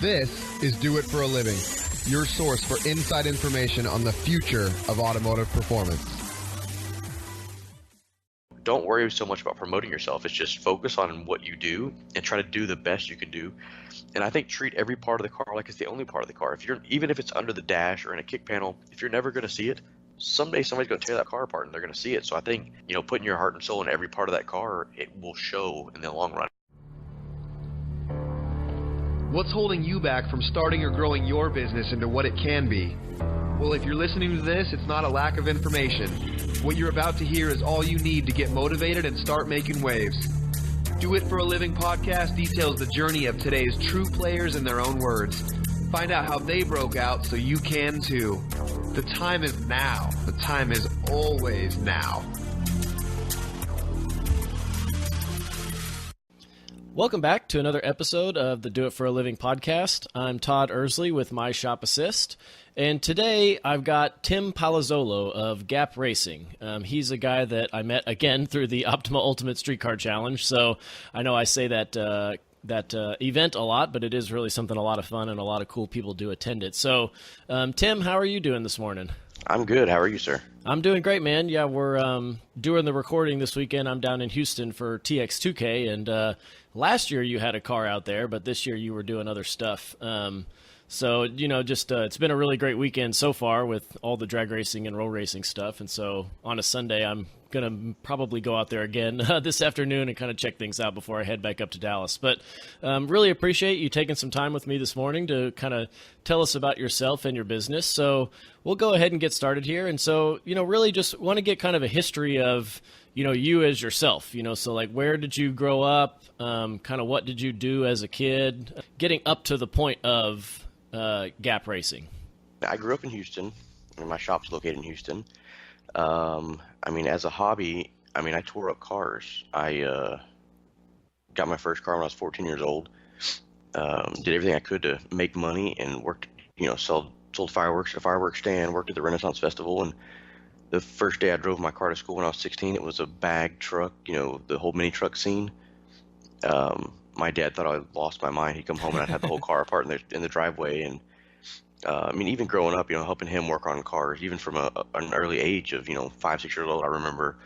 This is Do It for a Living, your source for inside information on the future of automotive performance. Don't worry so much about promoting yourself. It's just focus on what you do and try to do the best you can do. And I think treat every part of the car like it's the only part of the car. Even if it's under the dash or in a kick panel, if you're never going to see it, someday somebody's going to tear that car apart and they're going to see it. So I think, putting your heart and soul in every part of that car, it will show in the long run. What's holding you back from starting or growing your business into what it can be? Well, if you're listening to this, it's not a lack of information. What you're about to hear is all you need to get motivated and start making waves. Do It for a Living podcast details the journey of today's true players in their own words. Find out how they broke out so you can too. The time is now. The time is always now. Welcome back to another episode of the Do It for a Living podcast. I'm Todd Ersley with My Shop Assist, and today I've got Tim Palazolo of Gap Racing. He's a guy that I met again through the Optima Ultimate Streetcar Challenge, so I know I say that event a lot, but it is really something a lot of fun, and a lot of cool people do attend it. So, Tim, how are you doing this morning? I'm good. How are you, sir? I'm doing great, man. Yeah, we're doing the recording this weekend. I'm down in Houston for TX2K, and last year you had a car out there, but this year you were doing other stuff. So, it's been a really great weekend so far with all the drag racing and roll racing stuff. And so on a Sunday, I'm going to probably go out there again this afternoon and kind of check things out before I head back up to Dallas. But really appreciate you taking some time with me this morning to kind of tell us about yourself and your business. So we'll go ahead and get started here. And so, really just want to get kind of a history of, you as yourself, so like where did you grow up? Kind of what did you do as a kid? Getting up to the point of Gap Racing. I grew up in Houston, and my shop's located in Houston. As a hobby, I tore up cars. I got my first car when I was 14 years old. Did everything I could to make money and worked, sold fireworks at a fireworks stand, worked at the Renaissance Festival. And the first day I drove my car to school when I was 16, it was a bag truck, the whole mini truck scene. My dad thought I lost my mind. He'd come home and I'd have the whole car apart in the driveway. And even growing up, helping him work on cars, even from an early age of 5, 6 years old, I remember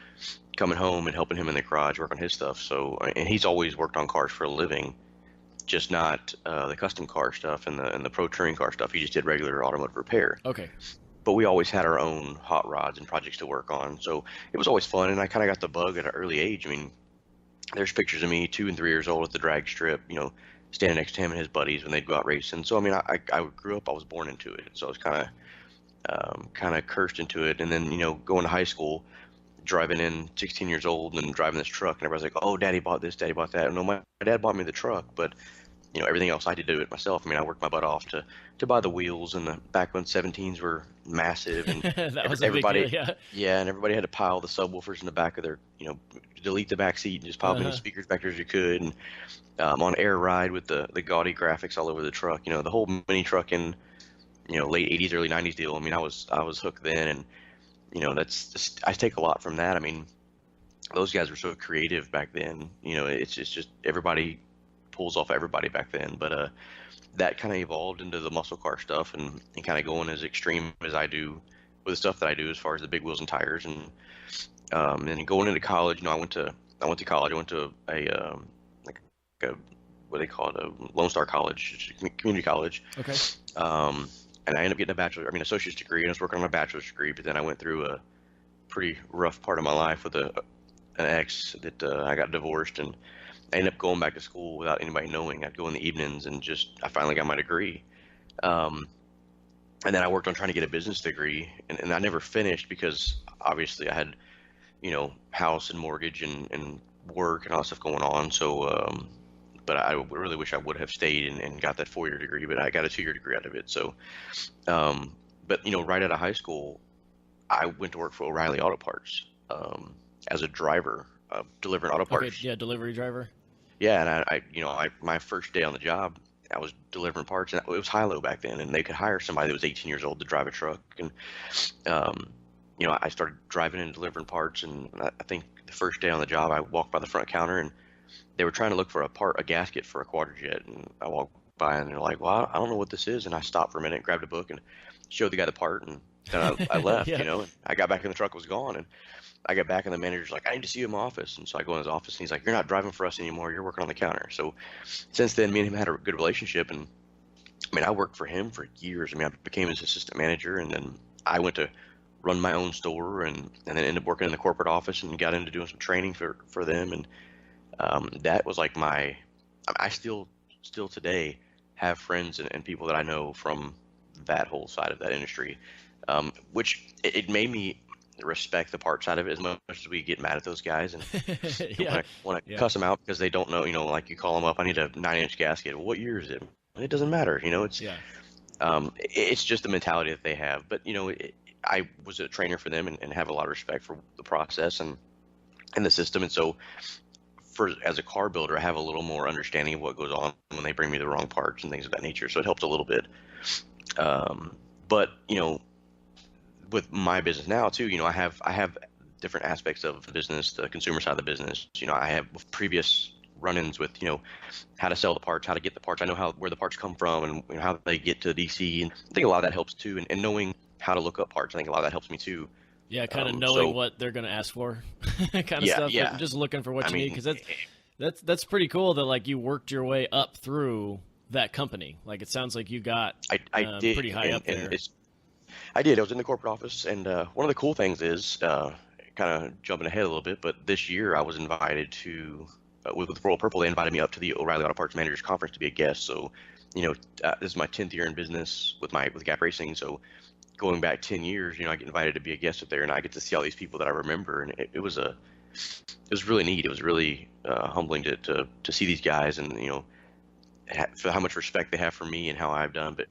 coming home and helping him in the garage work on his stuff. So, and he's always worked on cars for a living, just not the custom car stuff and the pro touring car stuff. He just did regular automotive repair. Okay. But we always had our own hot rods and projects to work on, so it was always fun. And I kind of got the bug at an early age. There's pictures of me 2 and 3 years old at the drag strip, standing next to him and his buddies when they'd go out racing. So I grew up, I was born into it. So I was kind of cursed into it. And then going to high school, driving in 16 years old and driving this truck, and everybody's like, "Oh, Daddy bought this, Daddy bought that." No, my dad bought me the truck, but everything else I had to do it myself. I worked my butt off to buy the wheels, and back when 17s were massive, and that was everybody, a big deal, yeah, and everybody had to pile the subwoofers in the back of their, delete the back seat and just pile as many speakers back there as you could, and on air ride with the gaudy graphics all over the truck, the whole mini truck in, late 80s, early 90s deal. I was hooked then, and that's just, I take a lot from that. Those guys were so creative back then. It's just everybody pulls off everybody back then, but that kind of evolved into the muscle car stuff and kind of going as extreme as I do with the stuff that I do as far as the big wheels and tires. And then going into college, I went to college. I went to a what they call it, a Lone Star College, community college. Okay. And I ended up getting associate's degree, and I was working on my bachelor's degree. But then I went through a pretty rough part of my life with an ex that I got divorced, and I ended up going back to school without anybody knowing. I'd go in the evenings, and I finally got my degree. And then I worked on trying to get a business degree, and I never finished because obviously I had, house and mortgage and work and all that stuff going on. So, but I really wish I would have stayed and got that 4-year degree, but I got a 2-year degree out of it. So, but right out of high school, I went to work for O'Reilly Auto Parts as a driver, delivering auto parts. Okay, yeah, delivery driver. Yeah, and my first day on the job, I was delivering parts, and it was high-low back then, and they could hire somebody that was 18 years old to drive a truck. And, I started driving and delivering parts, and I think the first day on the job, I walked by the front counter, and they were trying to look for a gasket for a quadrijet, and I walked by and they're like, well, I don't know what this is. And I stopped for a minute, grabbed a book and showed the guy the part, and then I left, Yeah. and I got back in the truck, was gone. And I got back and the manager's like, I need to see you in my office. And so I go in his office and he's like, you're not driving for us anymore. You're working on the counter. So since then, me and him had a good relationship. And I mean, I worked for him for years. I mean, I became his assistant manager, and then I went to run my own store, and then ended up working in the corporate office and got into doing some training for them. And that was like I still today have friends and people that I know from that whole side of that industry, which it made me respect the part side of it as much as we get mad at those guys and Yeah. want to Yeah. cuss them out because they don't know, like you call them up, I need a 9-inch gasket. Well, what year is it? It doesn't matter. Yeah. It's just the mentality that they have. But, I was a trainer for them and have a lot of respect for the process and the system. And so as a car builder, I have a little more understanding of what goes on when they bring me the wrong parts and things of that nature. So it helps a little bit. But, with my business now too, I have different aspects of the business, the consumer side of the business. I have previous run-ins with, how to sell the parts, how to get the parts. I know where the parts come from and how they get to DC. And I think a lot of that helps too. And knowing how to look up parts, I think a lot of that helps me too. Yeah, kind of knowing what they're going to ask for, kind of stuff. Yeah. Like just looking for what you need, mean, because that's pretty cool that like you worked your way up through that company. Like it sounds like you got I did pretty high up there. I did. I was in the corporate office, and one of the cool things is, kind of jumping ahead a little bit, but this year I was invited to, with Royal Purple, they invited me up to the O'Reilly Auto Parts Managers Conference to be a guest. So, this is my 10th year in business with Gap Racing. So, going back 10 years, I get invited to be a guest up there, and I get to see all these people that I remember, and it was really neat. It was really humbling to see these guys, and for how much respect they have for me and how I've done. But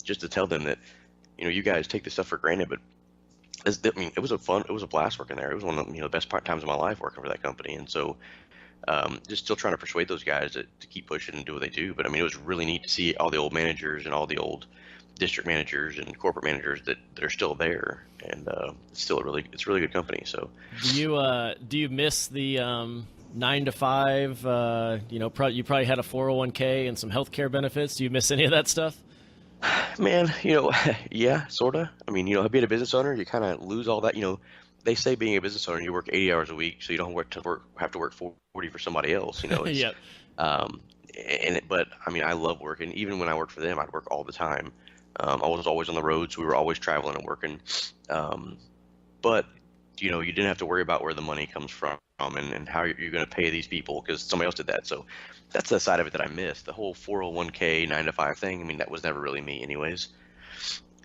just to tell them that, you guys take this stuff for granted, but it was a blast working there. It was one of the best times of my life working for that company. And so just still trying to persuade those guys to keep pushing and do what they do. But it was really neat to see all the old managers and all the old district managers and corporate managers that are still there. And it's a really good company. So do you miss the 9 to 5? You probably had a 401k and some healthcare benefits. Do you miss any of that stuff? Man, yeah, sort of. Being a business owner, you kind of lose all that. They say being a business owner, you work 80 hours a week, so you don't have to work 40 for somebody else. Yep. But I love working. Even when I worked for them, I'd work all the time. I was always on the road, so we were always traveling and working. But you didn't have to worry about where the money comes from and how you're going to pay these people because somebody else did that. So that's the side of it that I missed. The whole 401k 9 to 5 thing. That was never really me anyways.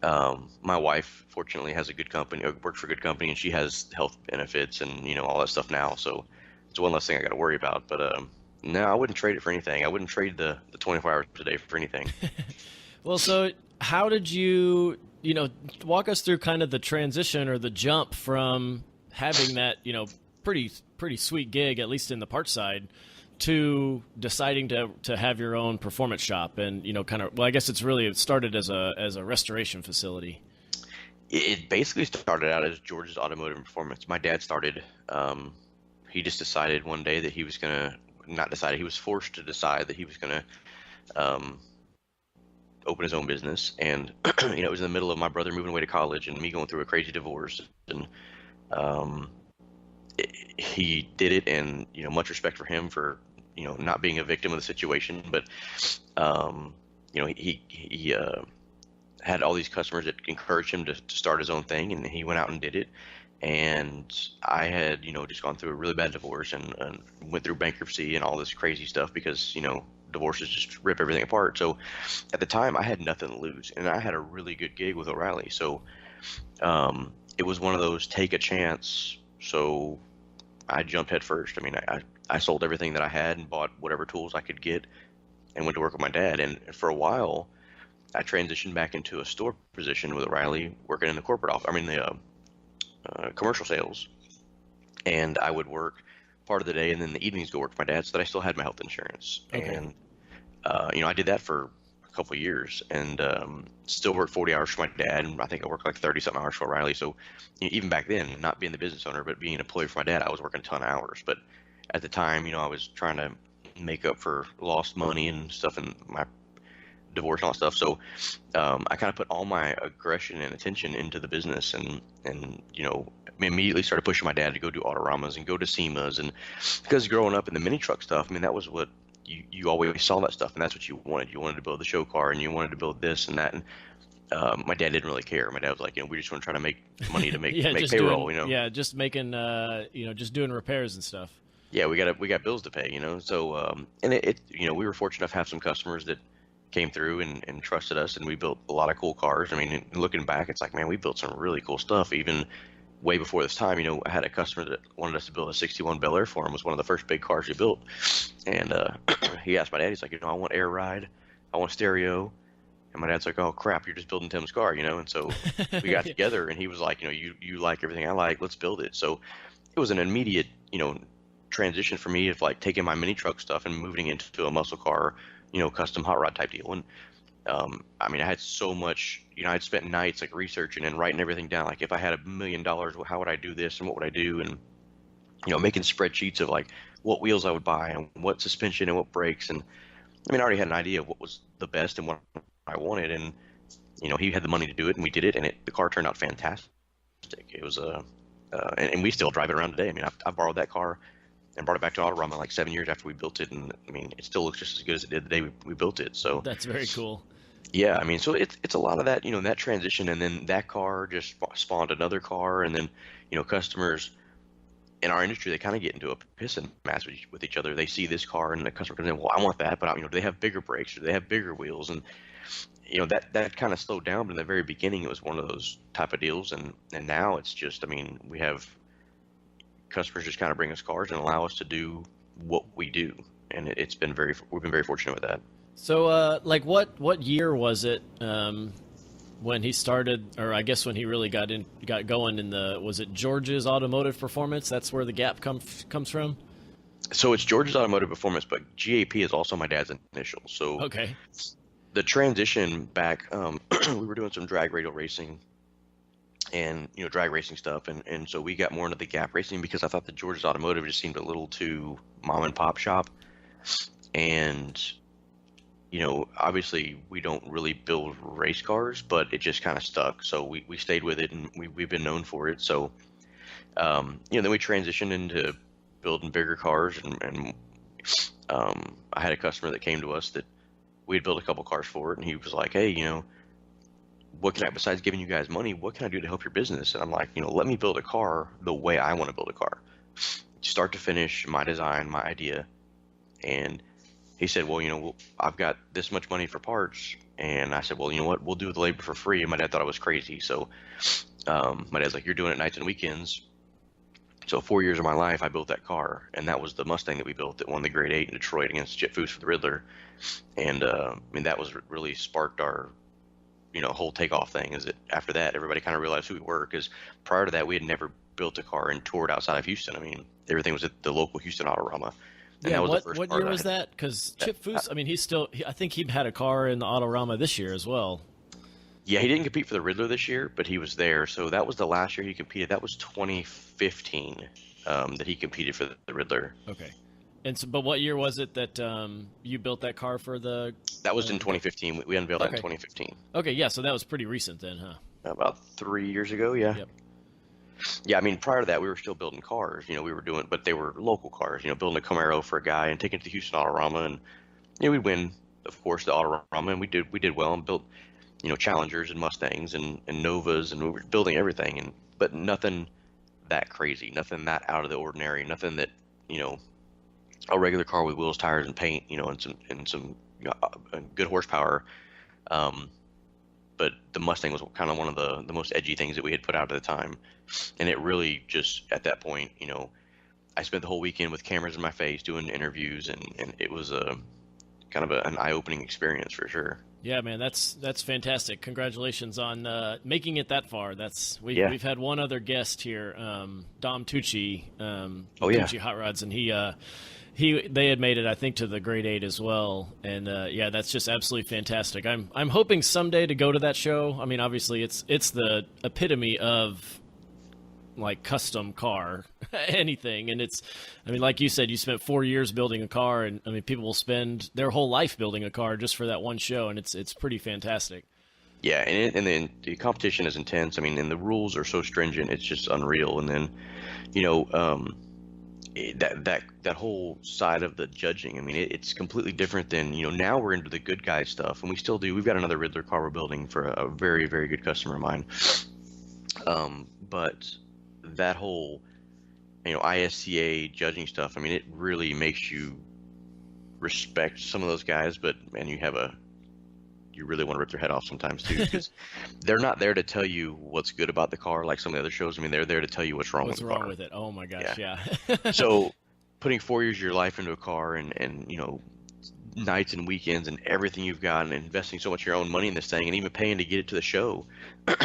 My wife fortunately has a good company, works for a good company, and she has health benefits and all that stuff now. So it's one less thing I got to worry about. But no, I wouldn't trade it for anything. I wouldn't trade the 24 hours a day for anything. Well, so how did you walk us through kind of the transition or the jump from having that pretty sweet gig, at least in the parts side, to deciding to have your own performance shop and I guess it started as a restoration facility. It basically started out as George's Automotive and Performance. My dad started. He just decided one day that he was gonna he was forced to decide that he was gonna open his own business. And it was in the middle of my brother moving away to college and me going through a crazy divorce. And he did it, and much respect for him for not being a victim of the situation, but he had all these customers that encouraged him to start his own thing, and he went out and did it. And I had just gone through a really bad divorce and went through bankruptcy and all this crazy stuff because divorces just rip everything apart. So at the time I had nothing to lose, and I had a really good gig with O'Reilly. So it was one of those take a chance. So I jumped head first. I sold everything that I had and bought whatever tools I could get and went to work with my dad. And for a while, I transitioned back into a store position with O'Reilly, working in the corporate office. The commercial sales. And I would work part of the day and then the evenings go work for my dad so that I still had my health insurance. Okay. And, I did that for a couple of years and still worked 40 hours for my dad. And I think I worked like 30-something hours for O'Reilly. So even back then, not being the business owner, but being an employee for my dad, I was working a ton of hours. But at the time, I was trying to make up for lost money and stuff in my divorce and all that stuff. So I kind of put all my aggression and attention into the business, and immediately started pushing my dad to go do Autoramas and go to SEMAs. And because growing up in the mini truck stuff, I mean, that was what you always saw that stuff, and that's what you wanted. You wanted to build the show car, and you wanted to build this and that. And my dad didn't really care. My dad was like, we just want to try to make money to make make payroll, Yeah, just making, just doing repairs and stuff. Yeah, we got bills to pay, So and it we were fortunate enough to have some customers that came through and trusted us, and we built a lot of cool cars. I mean, looking back, it's like, man, we built some really cool stuff even way before this time. I had a customer that wanted us to build a 61 Bel Air for him. It was one of the first big cars we built, and he asked my dad, he's like, I want air ride, I want stereo. And my dad's like, oh crap, you're just building Tim's car, And so we got together, and he was like, you like everything I like, let's build it. So it was an immediate, transition for me of like taking my mini truck stuff and moving into a muscle car, custom hot rod type deal. And I mean, I had so much, I'd spent nights like researching and writing everything down. Like, if I had $1 million, how would I do this and what would I do? And making spreadsheets of like what wheels I would buy and what suspension and what brakes. And I mean, I already had an idea of what was the best and what I wanted. And he had the money to do it, and we did it, and the car turned out fantastic. It was and we still drive it around today. I mean, I borrowed that car and brought it back to Autorama like 7 years after we built it, and I mean, it still looks just as good as it did the day we built it. So that's very cool. Yeah, I mean, so it's a lot of that, that transition, and then that car just spawned another car, and then customers in our industry, they kind of get into a pissing match with each other. They see this car, and the customer comes in, well, I want that, but do they have bigger brakes, or do they have bigger wheels? And that kind of slowed down, but in the very beginning, it was one of those type of deals, and now it's just, I mean, we have customers just kind of bring us cars and allow us to do what we do, and we've been very fortunate with that. So, like, what year was it when he started, or I guess when he really got going in was it George's Automotive Performance? That's where the Gap comes from. So it's George's Automotive Performance, but GAP is also my dad's initial. So okay. The transition back, we were doing some drag radial racing and drag racing stuff, and so we got more into the Gap racing because I thought the George's Automotive just seemed a little too mom and pop shop. And obviously we don't really build race cars, but it just kind of stuck, so we stayed with it, and we've been known for it. So then we transitioned into building bigger cars, and I had a customer that came to us that we had built a couple cars for it, and he was like, hey, what can I, besides giving you guys money, what can I do to help your business? And I'm like, let me build a car the way I want to build a car, start to finish, my design, my idea. And he said, well, I've got this much money for parts. And I said, well, you know what, we'll do the labor for free. And my dad thought I was crazy. So my dad's like, you're doing it nights and weekends. So 4 years of my life, I built that car. And that was the Mustang that we built that won the grade 8 in Detroit against Jet Foods for the Riddler. And I mean, that was really sparked our whole takeoff thing. Is that after that, everybody kind of realized who we were, because prior to that, we had never built a car and toured outside of Houston. I mean, everything was at the local Houston Autorama. And yeah, that was what year was that? Because Chip Foose, I mean, I think he had a car in the Autorama this year as well. Yeah, he didn't compete for the Riddler this year, but he was there. So that was the last year he competed. That was 2015 that he competed for the Riddler. Okay. And so, but what year was it that you built that car for the? That was in 2015. We unveiled that in 2015. Okay, yeah, so that was pretty recent then, huh? About 3 years ago, yeah. Yep. Yeah, I mean, prior to that, we were still building cars. We were doing, but they were local cars. Building a Camaro for a guy and taking it to Houston Autorama, and we'd win, of course, the Autorama, and we did well and built, Challengers and Mustangs and Novas, and we were building everything, but nothing that crazy, nothing that out of the ordinary, nothing that a regular car with wheels, tires, and paint, and some good horsepower. But the Mustang was kind of one of the most edgy things that we had put out at the time. And it really just, at that point, I spent the whole weekend with cameras in my face doing interviews, and it was kind of an eye-opening experience for sure. Yeah, man, that's fantastic. Congratulations on making it that far. We've had one other guest here, Dom Tucci, Tucci Hot Rods, and they had made it, I think, to the grade 8 as well, and yeah, that's just absolutely fantastic. I'm hoping someday to go to that show. I mean, obviously, it's the epitome of like custom car, anything. And it's, I mean, like you said, you spent 4 years building a car, and I mean, people will spend their whole life building a car just for that one show, and it's pretty fantastic. Yeah, and then the competition is intense. I mean, and the rules are so stringent, it's just unreal. And then, you know, that whole side of the judging, I mean, it's completely different than, you know, now we're into the good guy stuff, and we still do. We've got another Riddler car we're building for a very, very good customer of mine. But that whole, you know, ISCA judging stuff, I mean, it really makes you respect some of those guys, but man, you really want to rip their head off sometimes too, because they're not there to tell you what's good about the car like some of the other shows. I mean, they're there to tell you what's wrong with the car. What's wrong with it? Oh my gosh, yeah. So putting 4 years of your life into a car, and you know, nights and weekends and everything you've got, and investing so much of your own money in this thing, and even paying to get it to the show,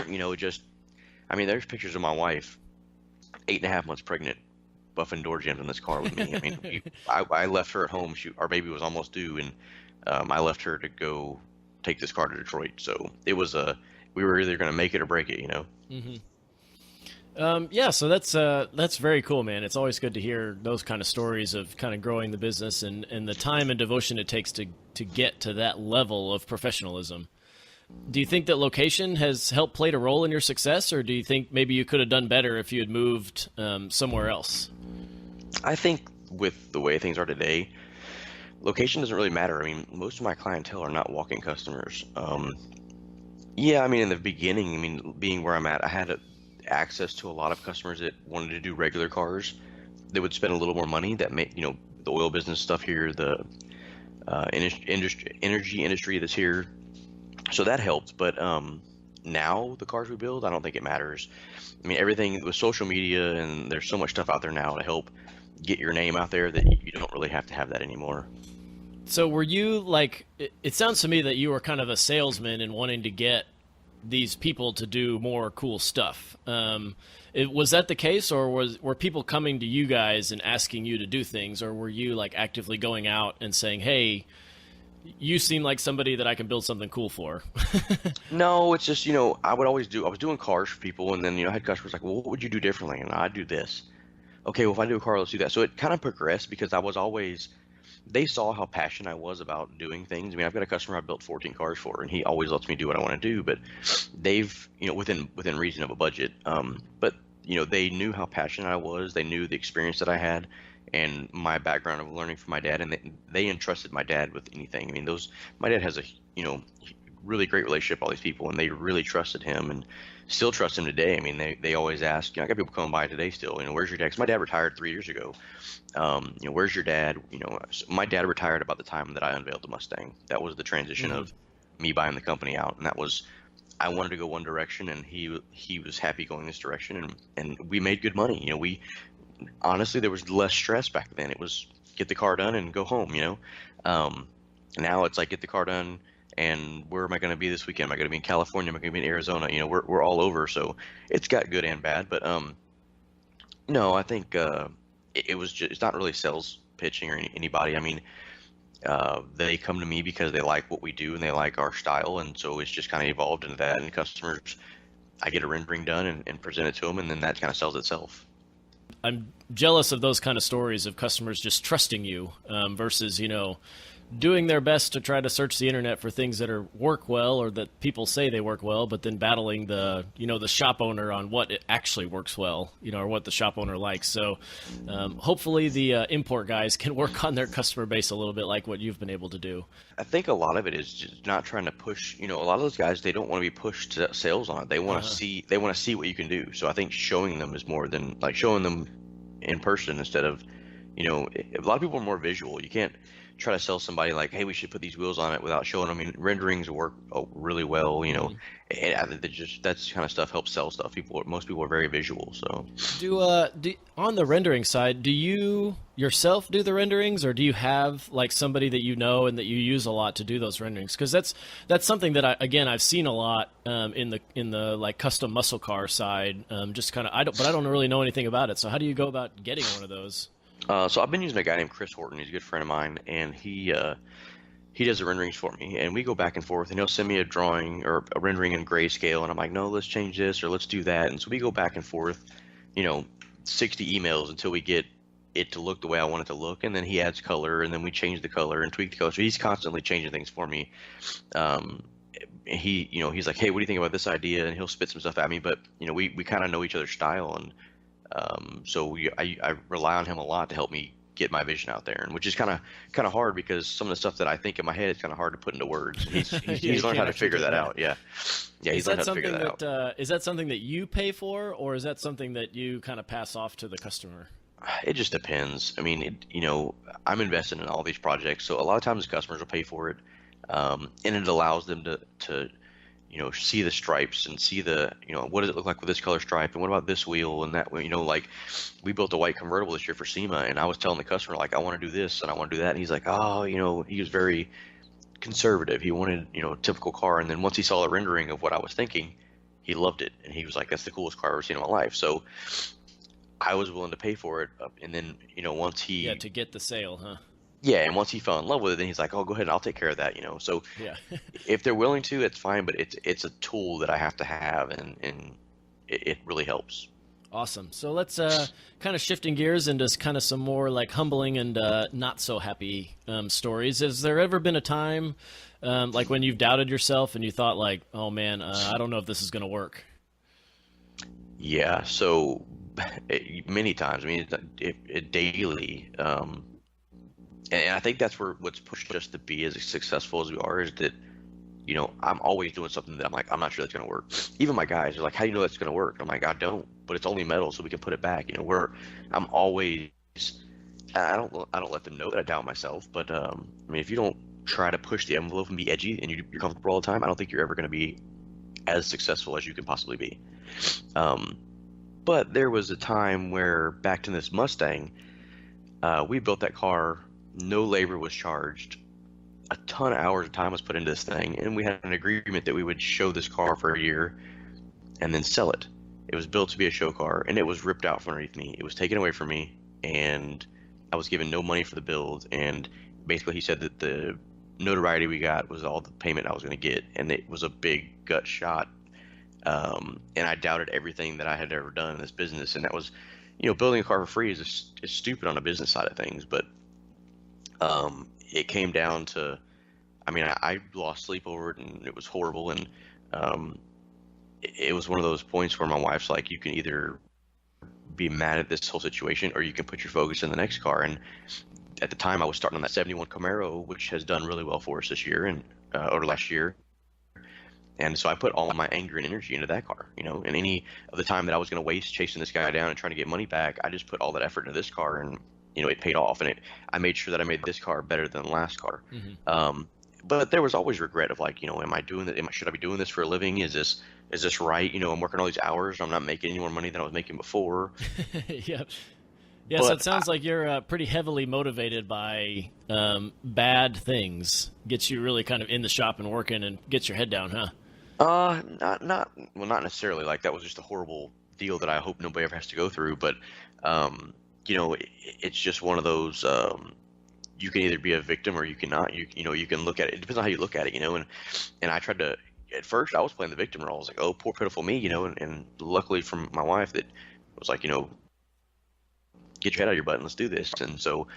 you know, just, I mean, there's pictures of my wife, 8.5 months pregnant, buffing door jams in this car with me. I mean, I left her at home. Our baby was almost due, and I left her to go take this car to Detroit. So it was we were either going to make it or break it, you know? Yeah, so that's very cool, man. It's always good to hear those kind of stories of kind of growing the business and the time and devotion it takes to get to that level of professionalism. Do you think that location has helped played a role in your success, or do you think maybe you could have done better if you had moved somewhere else? I think with the way things are today, location doesn't really matter. I mean, most of my clientele are not walk-in customers. Yeah, I mean, in the beginning, I mean, being where I'm at, I had access to a lot of customers that wanted to do regular cars. They would spend a little more money. That made, you know, the oil business stuff here, the energy industry that's here. So that helped. But now the cars we build, I don't think it matters. I mean, everything with social media, and there's so much stuff out there now to help get your name out there that you don't really have to have that anymore. So were you like, it sounds to me that you were kind of a salesman and wanting to get these people to do more cool stuff. Was that the case, or were people coming to you guys and asking you to do things, or were you like actively going out and saying, hey, you seem like somebody that I can build something cool for? No, it's just, you know, I was doing cars for people, and then, you know, I had customers like, well, what would you do differently? And I'd do this. Okay, well, if I do a car, let's do that. So it kind of progressed because they saw how passionate I was about doing things. I mean, I've got a customer I built 14 cars for, and he always lets me do what I want to do, but they've, you know, within reason of a budget. But, you know, they knew how passionate I was. They knew the experience that I had and my background of learning from my dad, and they entrusted my dad with anything. I mean, my dad has a, you know, really great relationship with all these people, and they really trusted him and still trust him today. I mean, they always ask, you know, I got people coming by today still, you know, where's your dad? 'Cause my dad retired 3 years ago. You know, where's your dad? You know, my dad retired about the time that I unveiled the Mustang. That was the transition of me buying the company out. And that was, I wanted to go one direction, and he was happy going this direction, and we made good money. You know, honestly, there was less stress back then. It was get the car done and go home, you know? Now it's like, get the car done, and where am I going to be this weekend? Am I going to be in California? Am I going to be in Arizona? You know, we're all over. So it's got good and bad, but no, I think it was just, it's not really sales pitching or anybody. I mean, they come to me because they like what we do and they like our style, and so it's just kind of evolved into that. And customers, I get a rendering done and present it to them, and then that kind of sells itself. I'm jealous of those kind of stories of customers just trusting you versus, you know, doing their best to try to search the internet for things that work well, or that people say they work well, but then battling the shop owner on what it actually works well, you know, or what the shop owner likes. So hopefully the import guys can work on their customer base a little bit like what you've been able to do. I think a lot of it is just not trying to push, you know, a lot of those guys, they don't want to be pushed to sales on it. They want to see what you can do. So I think showing them is more than like showing them in person instead of, you know, a lot of people are more visual. You can't try to sell somebody like, hey, we should put these wheels on it without showing them. I mean, renderings work really well, you know, and that's kind of stuff helps sell stuff. Most people are very visual. So do on the rendering side, do you yourself do the renderings, or do you have like somebody that you know and that you use a lot to do those renderings? Because that's something that I've seen a lot in the like custom muscle car side. Just kind of I don't really know anything about it. So how do you go about getting one of those? So I've been using a guy named Chris Horton. He's a good friend of mine, and he does the renderings for me, and we go back and forth, and he'll send me a drawing or a rendering in grayscale, and I'm like, no, let's change this or let's do that. And so we go back and forth, you know, 60 emails until we get it to look the way I want it to look, and then he adds color, and then we change the color and tweak the color. So he's constantly changing things for me. Um, he's like, hey, what do you think about this idea? And he'll spit some stuff at me, but we kind of know each other's style, and so I rely on him a lot to help me get my vision out there, and which is kind of hard because some of the stuff that I think in my head is kind of hard to put into words. He's learned how to figure that out. Yeah, he's learned how to figure that out. Is that something that you pay for, or is that something that you kind of pass off to the customer? It just depends. I mean, I'm invested in all these projects, so a lot of times customers will pay for it, and it allows them to see the stripes and see what does it look like with this color stripe, and what about this wheel and that way. Like we built a white convertible this year for SEMA, and I was telling the customer, like, I want to do this and I want to do that, and he's like, oh, he was very conservative. He wanted a typical car, and then once he saw the rendering of what I was thinking, he loved it, and he was like, that's the coolest car I've ever seen in my life. So I was willing to pay for it, and then once he to get the sale, huh? Yeah, and once he fell in love with it, then he's like, oh, go ahead, I'll take care of that, So yeah. if they're willing to, it's fine, but it's a tool that I have to have, and it really helps. Awesome. So let's kind of shifting gears into kind of some more like humbling and not so happy stories. Has there ever been a time like when you've doubted yourself and you thought like, oh man, I don't know if this is going to work? Yeah, so many times. I mean, daily. And I think that's what's pushed us to be as successful as we are, is that, I'm always doing something that I'm like, I'm not sure that's going to work. Even my guys are like, how do you know that's going to work? I'm like, I don't, but it's only metal, so we can put it back. I'm always, I don't let them know that I doubt myself, but I mean, if you don't try to push the envelope and be edgy and you're comfortable all the time, I don't think you're ever going to be as successful as you can possibly be. But there was a time where back to this Mustang, we built that car. No labor was charged. A ton of hours of time was put into this thing, and we had an agreement that we would show this car for a year and then sell it. It was built to be a show car, and it was ripped out from underneath me. It was taken away from me, and I was given no money for the build. And basically, he said that the notoriety we got was all the payment I was going to get, and it was a big gut shot. And I doubted everything that I had ever done in this business, and that was, building a car for free is stupid on a business side of things, but it came down to, I mean, I lost sleep over it, and it was horrible, and it was one of those points where my wife's like, you can either be mad at this whole situation or you can put your focus in the next car. And at the time I was starting on that 71 Camaro, which has done really well for us this year and or last year. And so I put all my anger and energy into that car, and any of the time that I was going to waste chasing this guy down and trying to get money back, I just put all that effort into this car, and it paid off, and I made sure that I made this car better than the last car. Mm-hmm. But there was always regret of like, am I doing that? Should I be doing this for a living? Is this right? I'm working all these hours. I'm not making any more money than I was making before. Yep. Yeah. But so it sounds like you're pretty heavily motivated by bad things. Gets you really kind of in the shop and working and gets your head down, huh? Not necessarily. Like, that was just a horrible deal that I hope nobody ever has to go through. But it's just one of those. You can either be a victim or you cannot. You can look at it. It depends on how you look at it. And I tried to. At first, I was playing the victim role. I was like, oh, poor pitiful me. And luckily from my wife, that was like, get your head out of your butt and let's do this. And so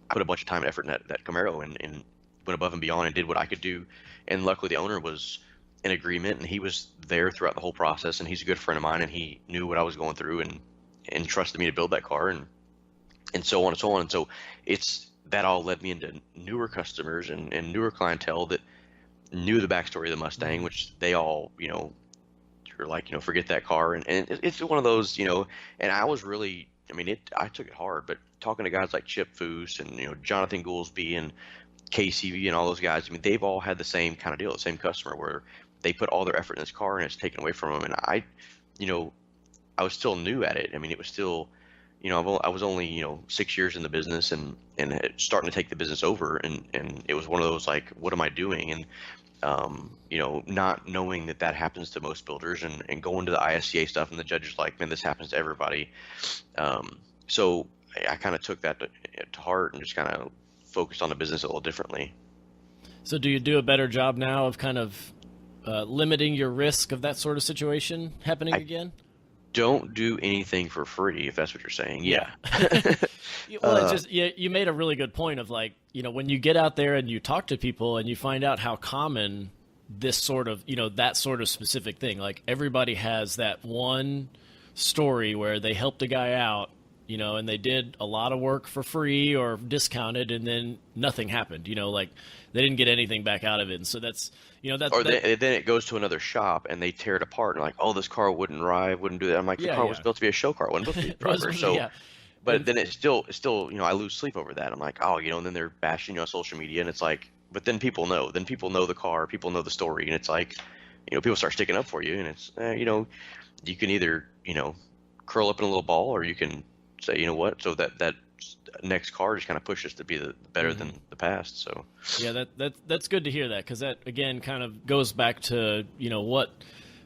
I put a bunch of time and effort in that Camaro and went above and beyond and did what I could do. And luckily the owner was in agreement, and he was there throughout the whole process, and he's a good friend of mine, and he knew what I was going through and trusted me to build that car and so on and so on. And so that all led me into newer customers and newer clientele that knew the backstory of the Mustang, which they all, were like, forget that car. And it's one of those, and I was really, I took it hard, but talking to guys like Chip Foose and, Jonathan Goolsby and KCV and all those guys, they've all had the same kind of deal, the same customer where they put all their effort in this car and it's taken away from them. And I was still new at it. It was still, I was only, 6 years in the business and starting to take the business over. And it was one of those, like, what am I doing? And, not knowing that happens to most builders and going to the ISCA stuff, and the judge is like, man, this happens to everybody. So I kind of took that to heart and just kind of focused on the business a little differently. So do you do a better job now of kind of limiting your risk of that sort of situation happening again? don't do anything for free, if that's what you're saying. Yeah. Well, it's just you made a really good point of like, when you get out there and you talk to people and you find out how common this sort of, that sort of specific thing, like everybody has that one story where they helped a guy out, and they did a lot of work for free or discounted, and then nothing happened, like they didn't get anything back out of it. And so that's, then it goes to another shop and they tear it apart and like, oh, this car wouldn't drive, wouldn't do that. I'm like, the car was built to be a show car, it wasn't built to be a driver. So, but then it's still, I lose sleep over that. I'm like, oh, and then they're bashing you on social media, and it's like, but then people know the car, people know the story, and it's like, people start sticking up for you, and it's, you can either, curl up in a little ball, or you can say, you know what, so that next car just kind of pushes to be better than the past. So yeah, that's good to hear that, because that again kind of goes back to what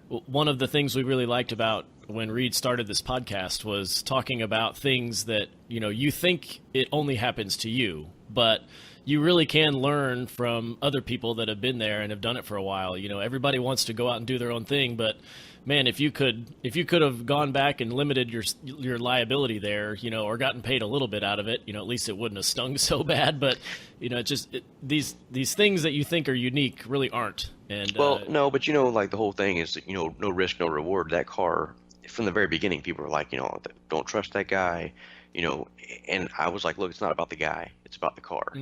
one of the things we really liked about when Reed started this podcast was talking about things that you think it only happens to you, but you really can learn from other people that have been there and have done it for a while. Everybody wants to go out and do their own thing, but man, if you could have gone back and limited your liability there, or gotten paid a little bit out of it, at least it wouldn't have stung so bad. But these things that you think are unique really aren't. And no, but like the whole thing is, no risk, no reward. That car, from the very beginning, people were like, don't trust that guy, and I was like, look, it's not about the guy, it's about the car.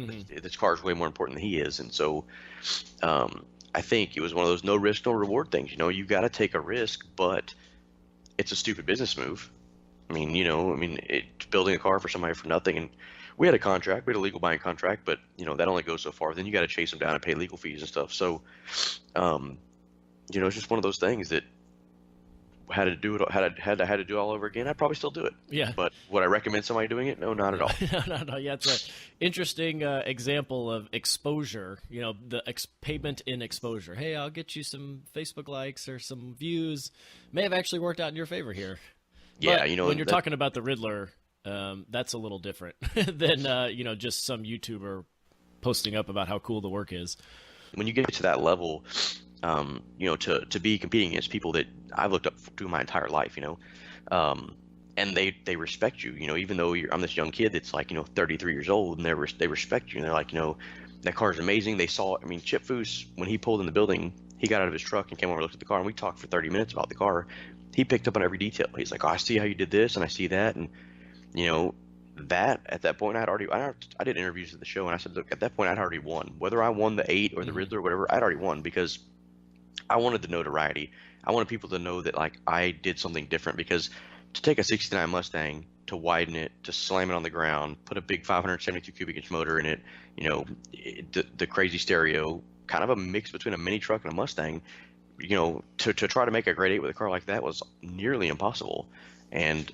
This car is way more important than he is. And so I think it was one of those no risk, no reward things. You got to take a risk, but it's a stupid business move. Building a car for somebody for nothing. And we had a contract, we had a legal buying contract, but that only goes so far. Then you got to chase them down and pay legal fees and stuff. So, it's just one of those things that had to do it, had to do it all over again. I'd probably still do it. Yeah. But would I recommend somebody doing it? No, not at all. No. Yeah, it's an interesting example of exposure. The payment in exposure. Hey, I'll get you some Facebook likes or some views. May have actually worked out in your favor here. Yeah, but when you're talking about the Riddler, that's a little different than just some YouTuber posting up about how cool the work is. When you get to that level, to be competing against people that I've looked up to my entire life, and they respect you, even though I'm this young kid that's like, 33 years old, and they respect you, and they're like, that car is amazing. They saw it. Chip Foose, when he pulled in the building, he got out of his truck and came over and looked at the car, and we talked for 30 minutes about the car. He picked up on every detail. He's like, oh, I see how you did this, and I see that, and that at that point I did interviews at the show, and I said, look, at that point I'd already won. Whether I won the 8 or the Riddler or whatever, I'd already won, because I wanted the notoriety. I wanted people to know that like I did something different, because to take a 69 Mustang, to widen it, to slam it on the ground, put a big 572 cubic inch motor in it, the crazy stereo, kind of a mix between a mini truck and a Mustang, to try to make a grade 8 with a car like that was nearly impossible. And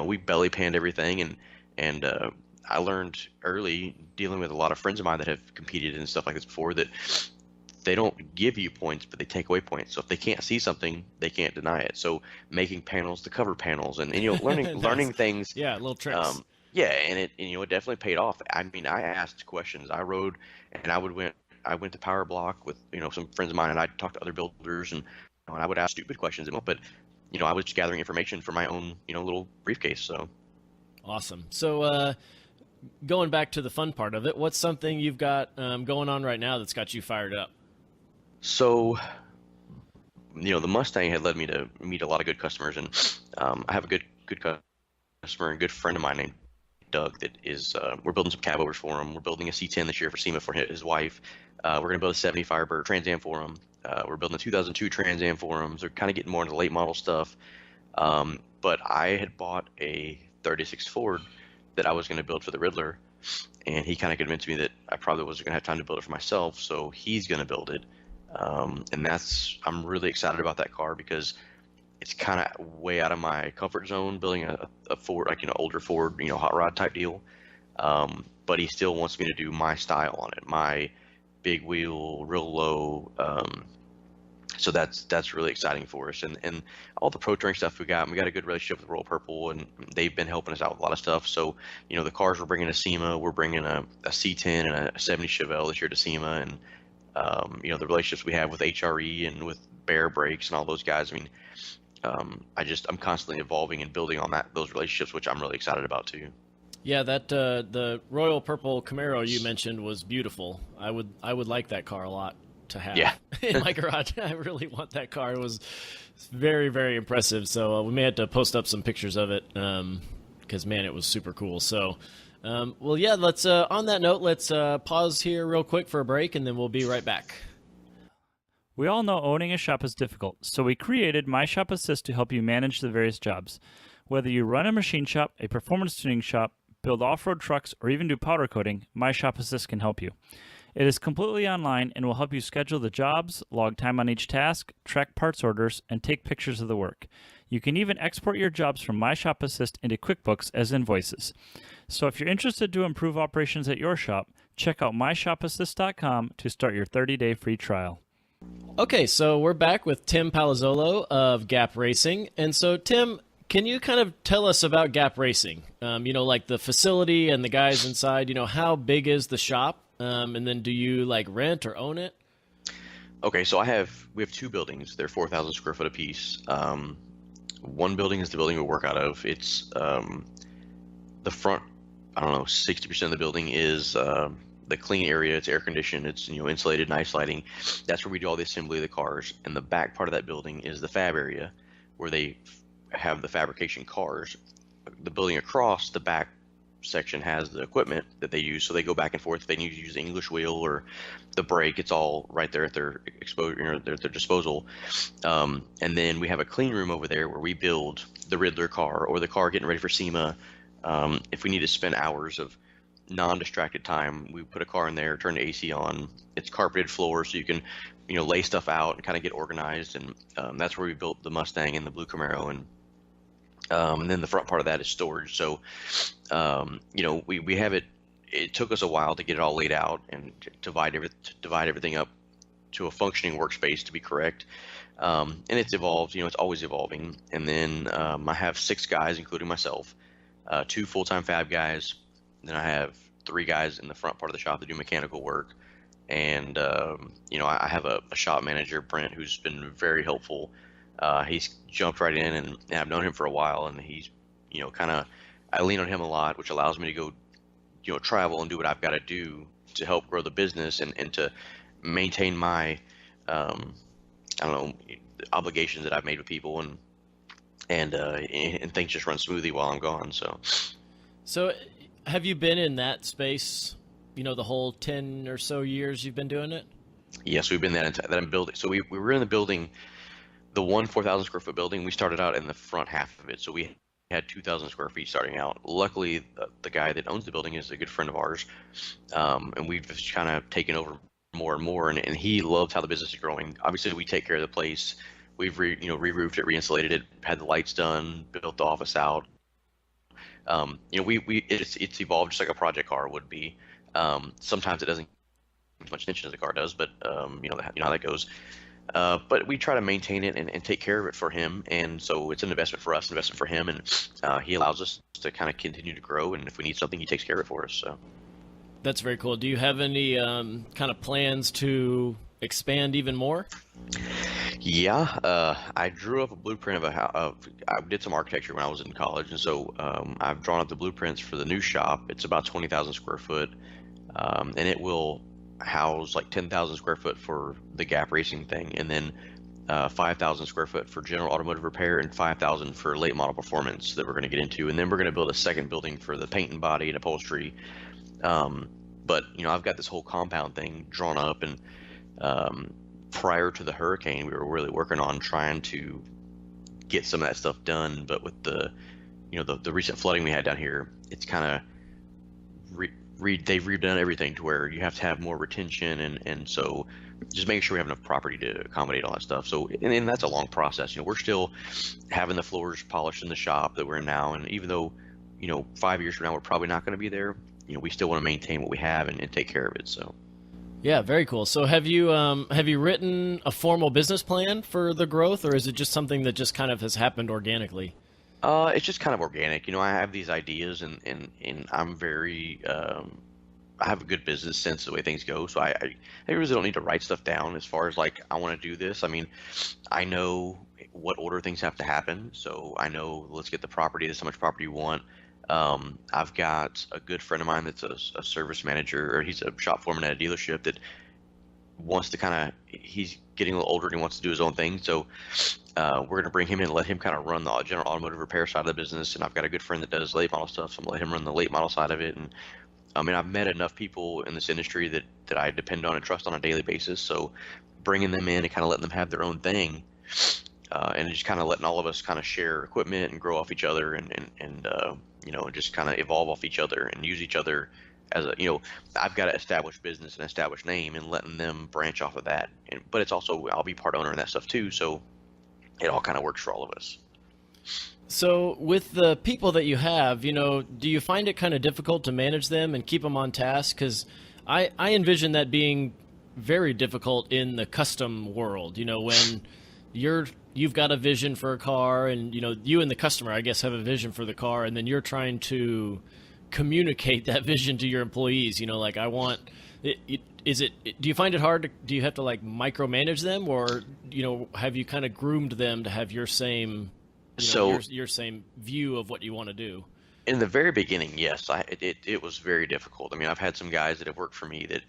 we belly panned everything, and I learned early, dealing with a lot of friends of mine that have competed and stuff like this before, that they don't give you points, but they take away points. So if they can't see something, they can't deny it. So making panels to cover panels, and learning things. Yeah, little tricks. And it definitely paid off. I asked questions. I rode, and I went to Power Block with some friends of mine, and I talked to other builders, and I would ask stupid questions. But I was just gathering information for my own little briefcase. So awesome. So going back to the fun part of it, what's something you've got going on right now that's got you fired up? So, the Mustang had led me to meet a lot of good customers, and I have a good customer and good friend of mine named Doug that is, we're building some cab overs for him. We're building a C10 this year for SEMA for his wife. We're going to build a 70 Firebird Trans Am for him. We're building a 2002 Trans Am for him. So we're kind of getting more into the late model stuff. But I had bought a 36 Ford that I was going to build for the Riddler, and he kind of convinced me that I probably wasn't going to have time to build it for myself, so he's going to build it. And I'm really excited about that car, because it's kind of way out of my comfort zone, building a Ford, like, older Ford, hot rod type deal. But he still wants me to do my style on it, my big wheel, real low. So that's really exciting for us. And all the pro touring stuff we got a good relationship with Royal Purple, and they've been helping us out with a lot of stuff. So, the cars we're bringing to SEMA, we're bringing a C10 and a 70 Chevelle this year to SEMA, and the relationships we have with HRE and with Bear Brakes and all those guys. I'm constantly evolving and building on those relationships, which I'm really excited about too. Yeah, that the royal purple Camaro you mentioned was beautiful. I would like that car a lot to have Yeah. in my garage. I really want that car. It was very, very impressive. So we may have to post up some pictures of it because, man, it was super cool. So, well, yeah, let's on that note, let's pause here real quick for a break, and then we'll be right back. We all know owning a shop is difficult, so we created My Shop Assist to help you manage the various jobs. Whether you run a machine shop, a performance tuning shop, build off-road trucks, or even do powder coating, My Shop Assist can help you. It is completely online and will help you schedule the jobs, log time on each task, track parts orders, and take pictures of the work. You can even export your jobs from My Shop Assist into QuickBooks as invoices. So if you're interested to improve operations at your shop, check out myshopassist.com to start your 30-day free trial. Okay, so we're back with Tim Palazolo of Gap Racing. And so, Tim, can you kind of tell us about Gap Racing? Like the facility and the guys inside, how big is the shop? And then do you like rent or own it? Okay, so we have two buildings. They're 4,000 square foot apiece. One building is the building we work out of. It's the front, 60% of the building is the clean area. It's air conditioned. It's insulated, nice lighting. That's where we do all the assembly of the cars. And the back part of that building is the fab area where they have the fabrication cars. The building across the back section has the equipment that they use, so they go back and forth. If they need to use the English wheel or the brake, it's all right there at their their disposal. And then we have a clean room over there where we build the Riddler car or the car getting ready for SEMA. If we need to spend hours of non-distracted time, we put a car in there, turn the AC on. It's carpeted floor, so you can lay stuff out and kind of get organized. And that's where we built the Mustang and the blue Camaro. And then the front part of that is storage. So, we have it. It took us a while to get it all laid out and to divide everything up to a functioning workspace to be correct. And it's evolved. It's always evolving. And then I have 6 guys, including myself, 2 full-time fab guys. Then I have 3 guys in the front part of the shop that do mechanical work. And I have a shop manager, Brent, who's been very helpful. He's jumped right in, and I've known him for a while, and he's, I lean on him a lot, which allows me to go, travel and do what I've got to do to help grow the business and to maintain my, obligations that I've made with people and things just run smoothly while I'm gone. So have you been in that space, the whole 10 or so years you've been doing it? Yes, we've been that I'm building. So we were in the building. The 4,000 square foot building, we started out in the front half of it. So we had 2,000 square feet starting out. Luckily, the guy that owns the building is a good friend of ours. And we've just kind of taken over more and more. And he loved how the business is growing. Obviously, we take care of the place. We've re-roofed it, re-insulated it, had the lights done, built the office out. It's evolved just like a project car would be. Sometimes it doesn't get as much attention as a car does, but you know how that goes. But we try to maintain it and take care of it for him, and so it's an investment for us, an investment for him, and he allows us to kind of continue to grow, and if we need something, he takes care of it for us. So that's very cool. Do you have any kind of plans to expand even more? Yeah, I drew up a blueprint of I did some architecture when I was in college, and so I've drawn up the blueprints for the new shop. It's about 20,000 square foot, and it will house like 10,000 square foot for the Gap Racing thing, and then 5,000 square foot for general automotive repair and 5,000 for late model performance that we're going to get into, and then we're going to build a second building for the paint and body and upholstery. But I've got this whole compound thing drawn up, and prior to the hurricane, we were really working on trying to get some of that stuff done. But with the recent flooding we had down here, it's kind of they've redone everything to where you have to have more retention, and so just making sure we have enough property to accommodate all that stuff. So and that's a long process. We're still having the floors polished in the shop that we're in now, and even though 5 years from now we're probably not going to be there, we still want to maintain what we have and take care of it. So yeah, very cool. So have you written a formal business plan for the growth, or is it just something that just kind of has happened organically? It's just kind of organic. I have these ideas, and I'm very I have a good business sense of the way things go. So I really don't need to write stuff down as far as like I want to do this. I mean, I know what order things have to happen. So I know, let's get the property, this is how much property you want. I've got a good friend of mine that's a service manager, or he's a shop foreman at a dealership that wants to he's getting a little older and he wants to do his own thing. So we're going to bring him in and let him kind of run the general automotive repair side of the business. And I've got a good friend that does late model stuff, so I'm going to let him run the late model side of it. And I mean, I've met enough people in this industry that I depend on and trust on a daily basis. So bringing them in and kind of letting them have their own thing, and just kind of letting all of us kind of share equipment and grow off each other, and just kind of evolve off each other and use each other as I've got to establish business and establish name, and letting them branch off of that. But it's also, I'll be part owner in that stuff too. So it all kind of works for all of us. So with the people that you have, do you find it kind of difficult to manage them and keep them on task? Because I envision that being very difficult in the custom world, when you've got a vision for a car, and, you and the customer, I guess, have a vision for the car, and then you're trying to communicate that vision to your employees, like, I want it. Do you find it hard do you have to like micromanage them, or, have you kind of groomed them to have your same, your same view of what you want to do? In the very beginning, yes, it was very difficult. I mean, I've had some guys that have worked for me that,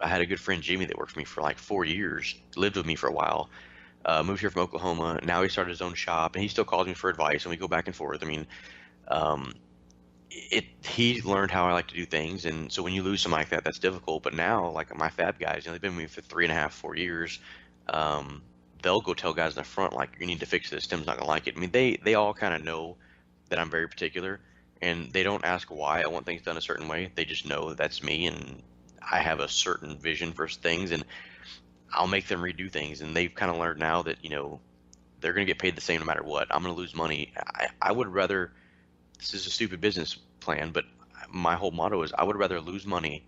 I had a good friend, Jimmy, that worked for me for like 4 years, lived with me for a while, moved here from Oklahoma. Now he started his own shop, and he still calls me for advice, and we go back and forth. I mean, he learned how I like to do things, and so when you lose something like that, that's difficult. But now, like my fab guys, they've been with me for 3.5, 4 years. They'll go tell guys in the front, like, you need to fix this, Tim's not gonna like it. I mean, they all kind of know that I'm very particular, and they don't ask why I want things done a certain way. They just know that's me, and I have a certain vision for things, and I'll make them redo things. And they've kind of learned now that, they're going to get paid the same no matter what. I'm going to lose money. I would rather, this is a stupid business plan, but my whole motto is I would rather lose money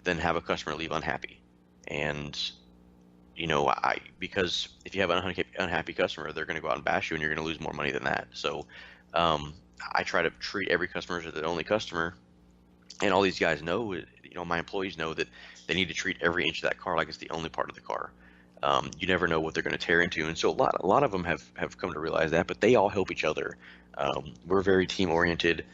than have a customer leave unhappy. And, because if you have an unhappy customer, they're going to go out and bash you, and you're going to lose more money than that. So I try to treat every customer as the only customer. And all these guys know, my employees know that they need to treat every inch of that car like it's the only part of the car. You never know what they're going to tear into. And so a lot of them have come to realize that, but they all help each other. We're very team oriented.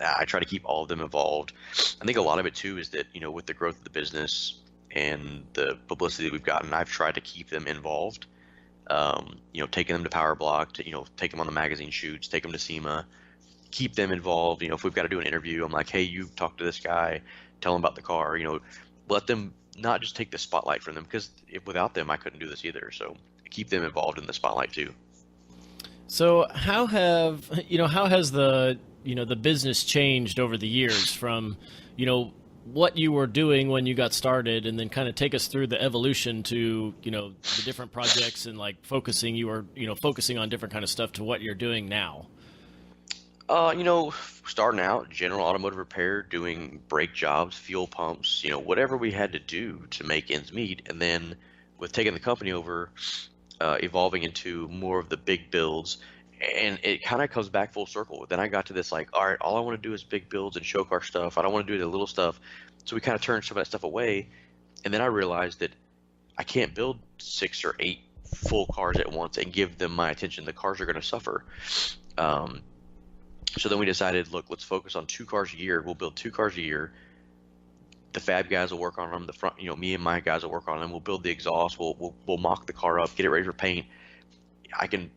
I try to keep all of them involved. I think a lot of it too is that, with the growth of the business and the publicity that we've gotten, I've tried to keep them involved. Taking them to Power Block, to, take them on the magazine shoots, take them to SEMA, keep them involved. If we've got to do an interview, I'm like, hey, you talk to this guy, tell them about the car, let them not just take the spotlight from them, because without them, I couldn't do this either. So keep them involved in the spotlight too. So how has the, the business changed over the years from, what you were doing when you got started, and then kind of take us through the evolution to, the different projects and like focusing on different kind of stuff to what you're doing now? Starting out, general automotive repair, doing brake jobs, fuel pumps, whatever we had to do to make ends meet. And then with taking the company over, evolving into more of the big builds, and it kind of comes back full circle. Then I got to this, like, all right, all I want to do is big builds and show car stuff. I don't want to do the little stuff. So we kind of turned some of that stuff away. And then I realized that I can't build 6 or 8 full cars at once and give them my attention. The cars are going to suffer. So then we decided, look, let's focus on 2 cars a year. We'll build 2 cars a year. The fab guys will work on them. The front, me and my guys will work on them. We'll build the exhaust. We'll mock the car up, get it ready for paint. I can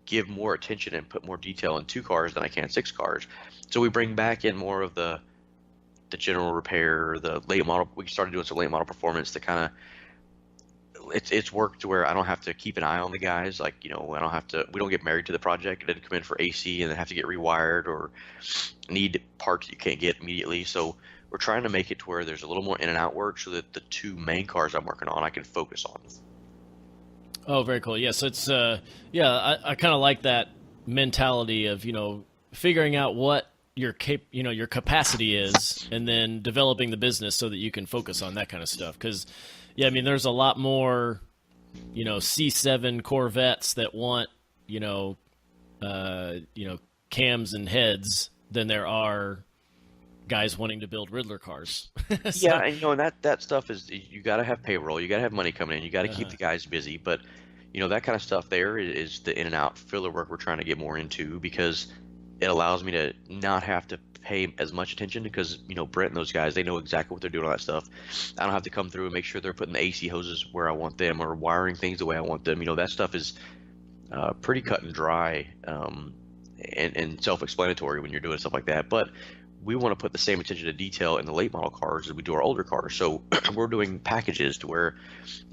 give more attention and put more detail in 2 cars than I can 6 cars. So we bring back in more of the general repair, the late model. We started doing some late model performance to kind of, it's worked to where I don't have to keep an eye on the guys. Like, we don't get married to the project. It didn't come in for AC and then have to get rewired or need parts you can't get immediately. So we're trying to make it to where there's a little more in and out work, so that the 2 main cars I'm working on, I can focus on. Oh, very cool. Yes, it's I kind of like that mentality of, figuring out what your capacity is, and then developing the business so that you can focus on that kind of stuff. Because, there's a lot more, C7 Corvettes that want, cams and heads than there are guys wanting to build Riddler cars. So, yeah, and that stuff is, you got to have payroll, you got to have money coming in, you got to keep the guys busy. But that kind of stuff there is the in and out filler work we're trying to get more into, because it allows me to not have to pay as much attention, because Brent and those guys, they know exactly what they're doing on that stuff. I don't have to come through and make sure they're putting the AC hoses where I want them or wiring things the way I want them. That stuff is pretty cut and dry, and self-explanatory when you're doing stuff like that. But we want to put the same attention to detail in the late model cars as we do our older cars. So we're doing packages to where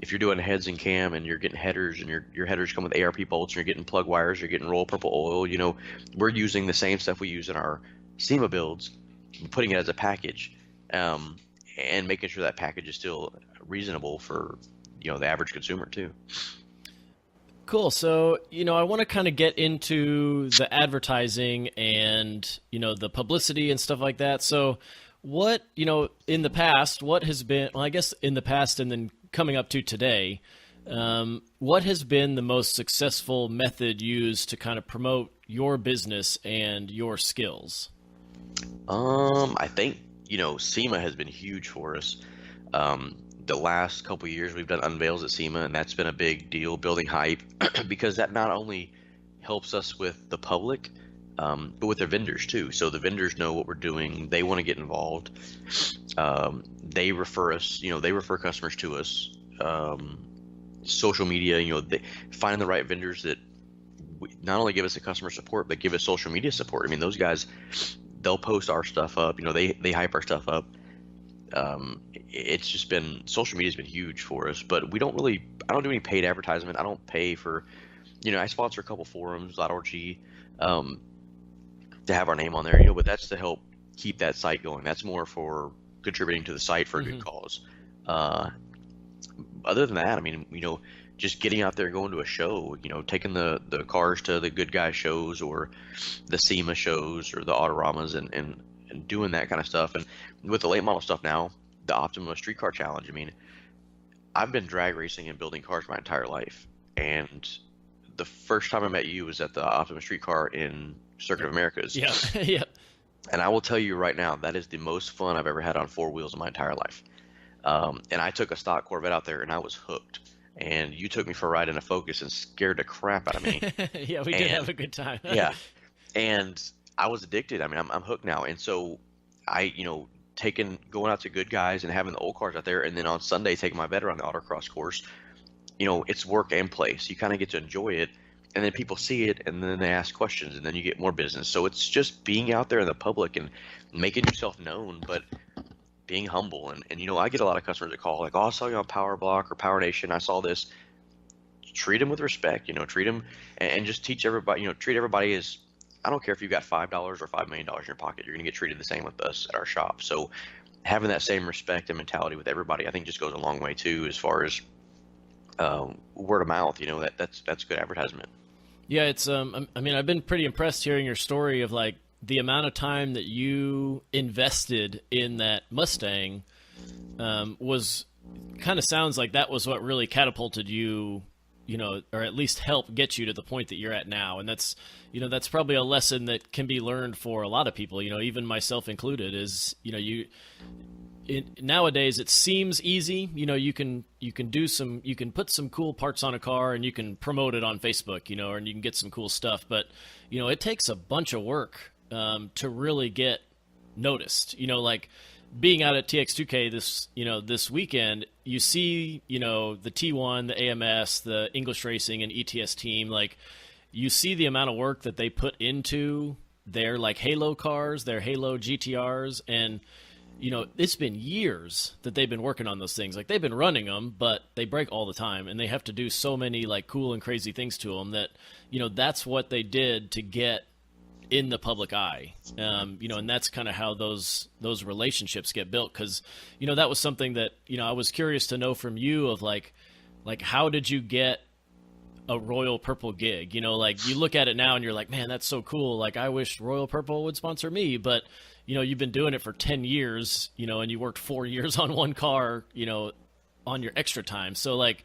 if you're doing heads and cam and you're getting headers, and your headers come with ARP bolts, and you're getting plug wires, you're getting royal purple oil, we're using the same stuff we use in our SEMA builds, putting it as a package, and making sure that package is still reasonable for the average consumer too. Cool. So, I want to kind of get into the advertising and, the publicity and stuff like that. So what, in the past, what has been, well, I guess in the past and then coming up to today, what has been the most successful method used to kind of promote your business and your skills? I think, SEMA has been huge for us. The last couple of years we've done unveils at SEMA, and that's been a big deal, building hype, because that not only helps us with the public, but with their vendors too. So the vendors know what we're doing. They want to get involved. They refer us, they refer customers to us. Social media, finding the right vendors that not only give us the customer support, but give us social media support. I mean, those guys, they'll post our stuff up, they hype our stuff up. It's just been, social media's been huge for us, but I don't do any paid advertisement. I don't pay for, I sponsor a couple forums, .org, to have our name on there, but that's to help keep that site going. That's more for contributing to the site for a good cause. Other than that, I mean, just getting out there, going to a show, taking the cars to the good guy shows or the SEMA shows or the Autoramas and doing that kind of stuff. And with the late model stuff now, the Optima Streetcar Challenge, I mean, I've been drag racing and building cars my entire life. And the first time I met you was at the Optima Streetcar in Circuit of Americas. Yeah, yeah. And I will tell you right now, that is the most fun I've ever had on four wheels in my entire life. And I took a stock Corvette out there and I was hooked. And you took me for a ride in a Focus and scared the crap out of me. Yeah, we did have a good time. Yeah. And I was addicted. I mean, I'm hooked now. And so I, going out to good guys and having the old cars out there, and then on Sunday taking my vet around the autocross course, it's work and play. So you kind of get to enjoy it. And then people see it, and then they ask questions, and then you get more business. So it's just being out there in the public and making yourself known, but being humble. And I get a lot of customers that call like, oh, I saw you on Power Block or Power Nation. I saw this. Treat them with respect, treat them and just teach everybody, treat everybody as, I don't care if you've got $5 or $5 million in your pocket, you're going to get treated the same with us at our shop. So having that same respect and mentality with everybody, I think just goes a long way too, as far as word of mouth, that's good advertisement. Yeah, it's I mean, I've been pretty impressed hearing your story of like the amount of time that you invested in that Mustang was kind of sounds like that was what really catapulted you, or at least helped get you to the point that you're at now. And that's, that's probably a lesson that can be learned for a lot of people, even myself included, is, nowadays it seems easy. You can put some cool parts on a car and you can promote it on Facebook, and you can get some cool stuff. But, it takes a bunch of work to really get noticed. Like being out at TX2K this weekend, you see, the T1, the AMS, the English Racing and ETS team, like you see the amount of work that they put into their like Halo cars, their Halo GTRs, and it's been years that they've been working on those things. Like they've been running them, but they break all the time, and they have to do so many like cool and crazy things to them that, that's what they did to get in the public eye. And that's kind of how those relationships get built. Cause that was something that, I was curious to know from you of like, how did you get a Royal Purple gig? Like you look at it now and you're like, man, that's so cool. Like I wish Royal Purple would sponsor me, but you've been doing it for 10 years, and you worked 4 years on one car, on your extra time. So like,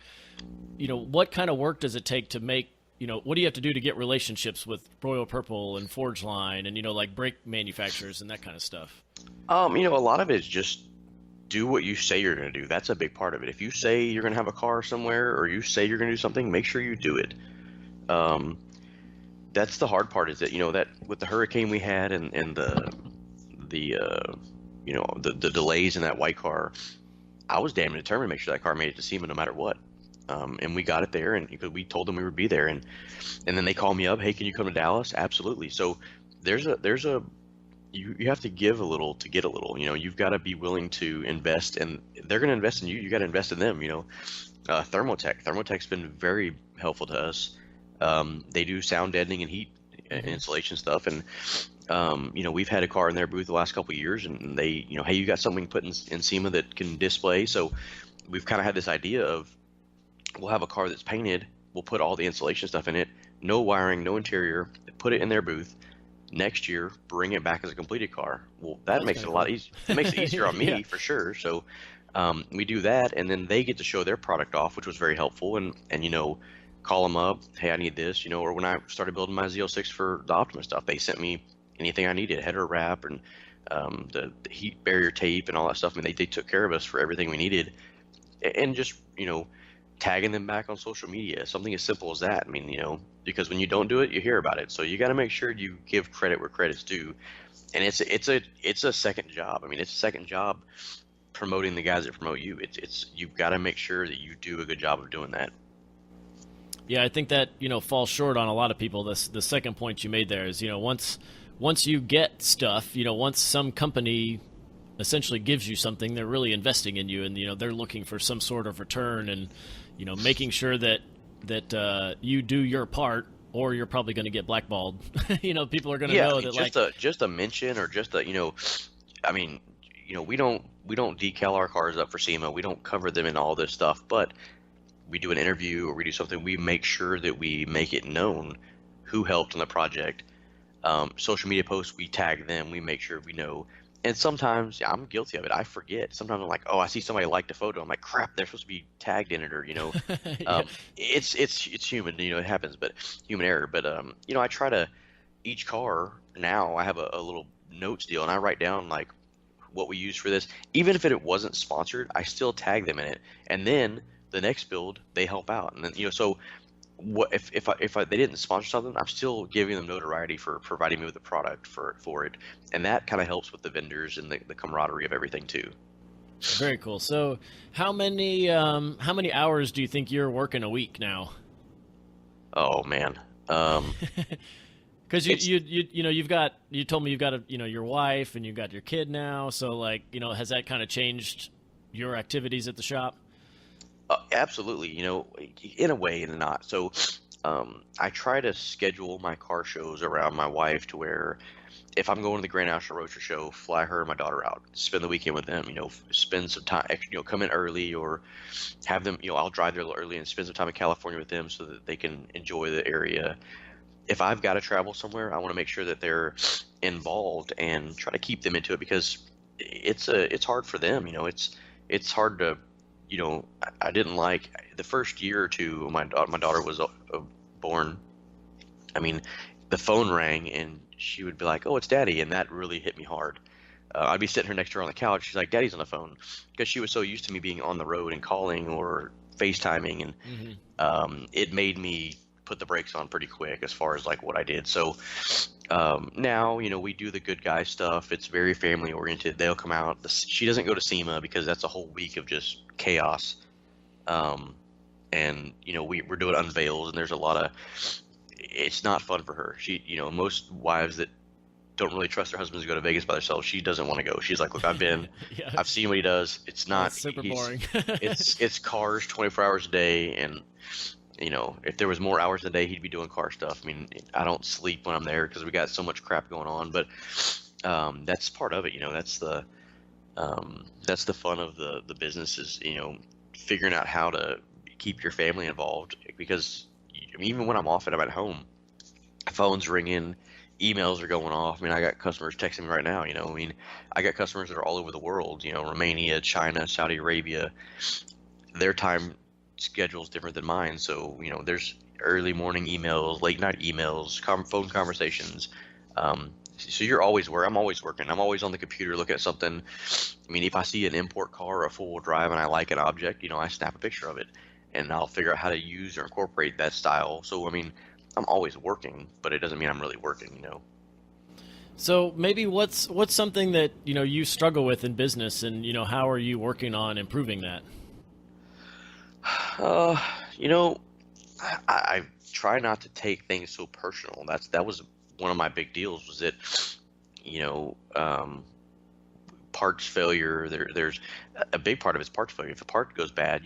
what kind of work does it take to make, what do you have to do to get relationships with Royal Purple and Forge Line and, like brake manufacturers and that kind of stuff? A lot of it is just do what you say you're going to do. That's a big part of it. If you say you're going to have a car somewhere, or you say you're going to do something, make sure you do it. That's the hard part, is that, that with the hurricane we had, and the delays in that white car, I was damn determined to make sure that car made it to SEMA no matter what. And we got it there, and because we told them we would be there, and then they called me up, hey, can you come to Dallas? Absolutely. So there's a you have to give a little to get a little. You've got to be willing to invest, and they're going to invest in you. You got to invest in them. Thermotech's been very helpful to us. They do sound deadening and heat insulation stuff, and we've had a car in their booth the last couple of years, and they, hey, you got something put in SEMA that can display. So we've kind of had this idea of, we'll have a car that's painted, we'll put all the insulation stuff in it, no wiring, no interior, put it in their booth. Next year, bring it back as a completed car. Well, that makes it a lot easier. It makes it easier on me for sure. So we do that, and then they get to show their product off, which was very helpful. And call them up, hey, I need this. Or when I started building my Z06 for the Optima stuff, they sent me anything I needed, header wrap and the heat barrier tape and all that stuff. I mean, they took care of us for everything we needed, and just tagging them back on social media, something as simple as that. I mean, because when you don't do it, you hear about it. So you got to make sure you give credit where credit's due, and it's a second job. I mean, it's a second job promoting the guys that promote you. It's you've got to make sure that you do a good job of doing that. Yeah, I think that falls short on a lot of people. The second point you made there is once you get stuff, once some company essentially gives you something, they're really investing in you, and they're looking for some sort of return, and making sure that you do your part, or you're probably going to get blackballed. People are going to know that just a mention, or just a I mean, we don't decal our cars up for SEMA. We don't cover them in all this stuff, but we do an interview or we do something, we make sure that we make it known who helped on the project. Social media posts, we tag them, we make sure we know. And sometimes I'm guilty of it. I forget. Sometimes I'm like, oh, I see somebody liked a photo. I'm like, crap, they're supposed to be tagged in it, or Yeah. It's human. It happens, but human error. But I try to, each car now I have a little notes deal, and I write down like what we use for this. Even if it wasn't sponsored, I still tag them in it, and then the next build they help out. And then so what if they didn't sponsor something, I'm still giving them notoriety for providing me with a product for it, and that kind of helps with the vendors and the camaraderie of everything too. Very cool. So how many hours do you think you're working a week now? Oh man, because you told me you've got your wife and you've got your kid now, so has that kind of changed your activities at the shop? Absolutely, in a way and not. So I try to schedule my car shows around my wife, to where if I'm going to the Grand National Roadster Show, fly her and my daughter out, spend the weekend with them, spend some time, come in early, or have them, I'll drive there a little early and spend some time in California with them so that they can enjoy the area. If I've got to travel somewhere, I want to make sure that they're involved and try to keep them into it, because it's hard for them. It's hard to, I didn't like the first year or two my daughter was born. I mean, the phone rang and she would be like, oh, it's Daddy, and that really hit me hard. I'd be sitting her next to her on the couch, she's like, Daddy's on the phone, because she was so used to me being on the road and calling or FaceTiming, and it made me put the brakes on pretty quick as far as like what I did. So now we do the good guy stuff. It's very family oriented. They'll come out. She doesn't go to SEMA because that's a whole week of just chaos. And we're doing unveils, and there's a lot of, it's not fun for her. She most wives that don't really trust their husbands to go to Vegas by themselves, she doesn't want to go. She's like, look, I've been Yeah. I've seen what he does. It's not super boring. it's cars 24 hours a day, and if there was more hours a day, he'd be doing car stuff. I mean, I don't sleep when I'm there because we got so much crap going on, but that's part of it. That's the fun of the business, is figuring out how to keep your family involved, because even when I'm off and I'm at home, phone's ringing, emails are going off. I mean, I got customers texting me right now. I got customers that are all over the world. Romania, China, Saudi Arabia. Their time schedule is different than mine, so there's early morning emails, late night emails, phone conversations. So you're always where I'm always working. I'm always on the computer looking at something. I mean, if I see an import car or a four-wheel drive and I like an object, I snap a picture of it, and I'll figure out how to use or incorporate that style. So I mean, I'm always working, but it doesn't mean I'm really working. So maybe what's something that you struggle with in business, and how are you working on improving that? Uh, you know, I try not to take things so personal. That was one of my big deals was that, you know, um, parts failure. There's a big part of it's parts failure. If a part goes bad,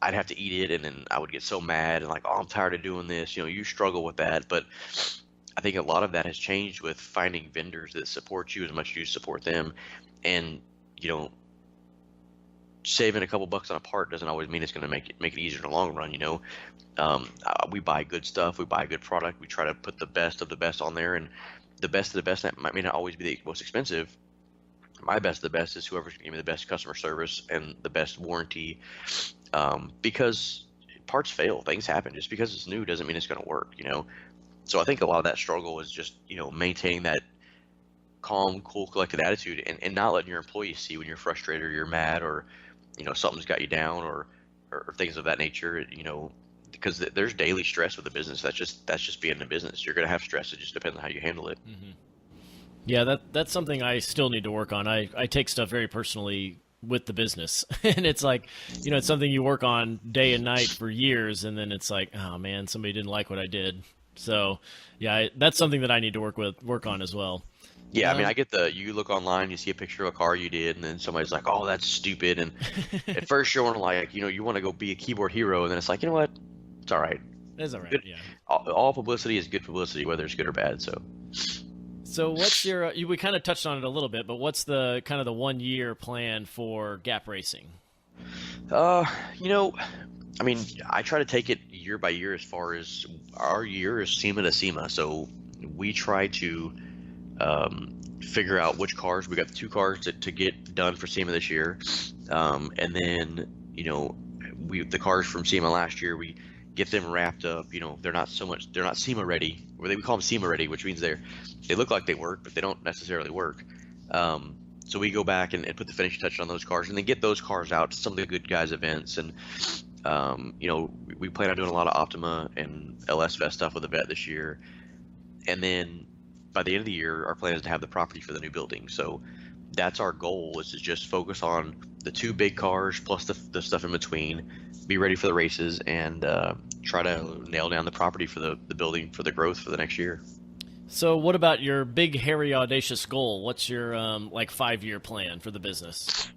I'd have to eat it, and then I would get so mad and like, oh, I'm tired of doing this. You struggle with that, but I think a lot of that has changed with finding vendors that support you as much as you support them, and you know, saving a couple bucks on a part doesn't always mean it's going to make it easier in the long run. We buy good stuff, we buy a good product, we try to put the best of the best on there, and the best of the best that may not always be the most expensive. My best of the best is whoever's going to give me the best customer service and the best warranty, because parts fail, things happen. Just because it's new doesn't mean it's going to work. So I think a lot of that struggle is just maintaining that calm, cool, collected attitude, and not letting your employees see when you're frustrated or you're mad, or something's got you down, or things of that nature. Because there's daily stress with the business. That's just being in the business. You're going to have stress. It just depends on how you handle it. Mm-hmm. Yeah, that's something I still need to work on. I take stuff very personally with the business, and it's like, it's something you work on day and night for years, and then it's like, oh man, somebody didn't like what I did. So yeah, that's something that I need to work on as well. Yeah, I mean, I get you look online, you see a picture of a car you did, and then somebody's like, oh, that's stupid. And at first you're like, you want to go be a keyboard hero, and then it's like, you know what? It's all right. It's all right, Good. yeah. All publicity is good publicity, whether it's good or bad. So what's your, we kind of touched on it a little bit, but what's the kind of the 1 year plan for Gap Racing? I mean, I try to take it year by year. As far as our year is SEMA to SEMA, so we try to figure out which cars. We got the 2 cars to get done for SEMA this year, and then the cars from SEMA last year, we get them wrapped up. They're not SEMA ready, or we call them SEMA ready, which means they look like they work, but they don't necessarily work. So we go back and put the finishing touch on those cars, and then get those cars out to some of the good guys events. And we plan on doing a lot of Optima and LS Fest stuff with the vet this year. And then by the end of the year, our plan is to have the property for the new building. So that's our goal, is to just focus on the 2 big cars plus the stuff in between, be ready for the races, and try to nail down the property for the building for the growth for the next year. So what about your big, hairy, audacious goal? What's your 5-year plan for the business?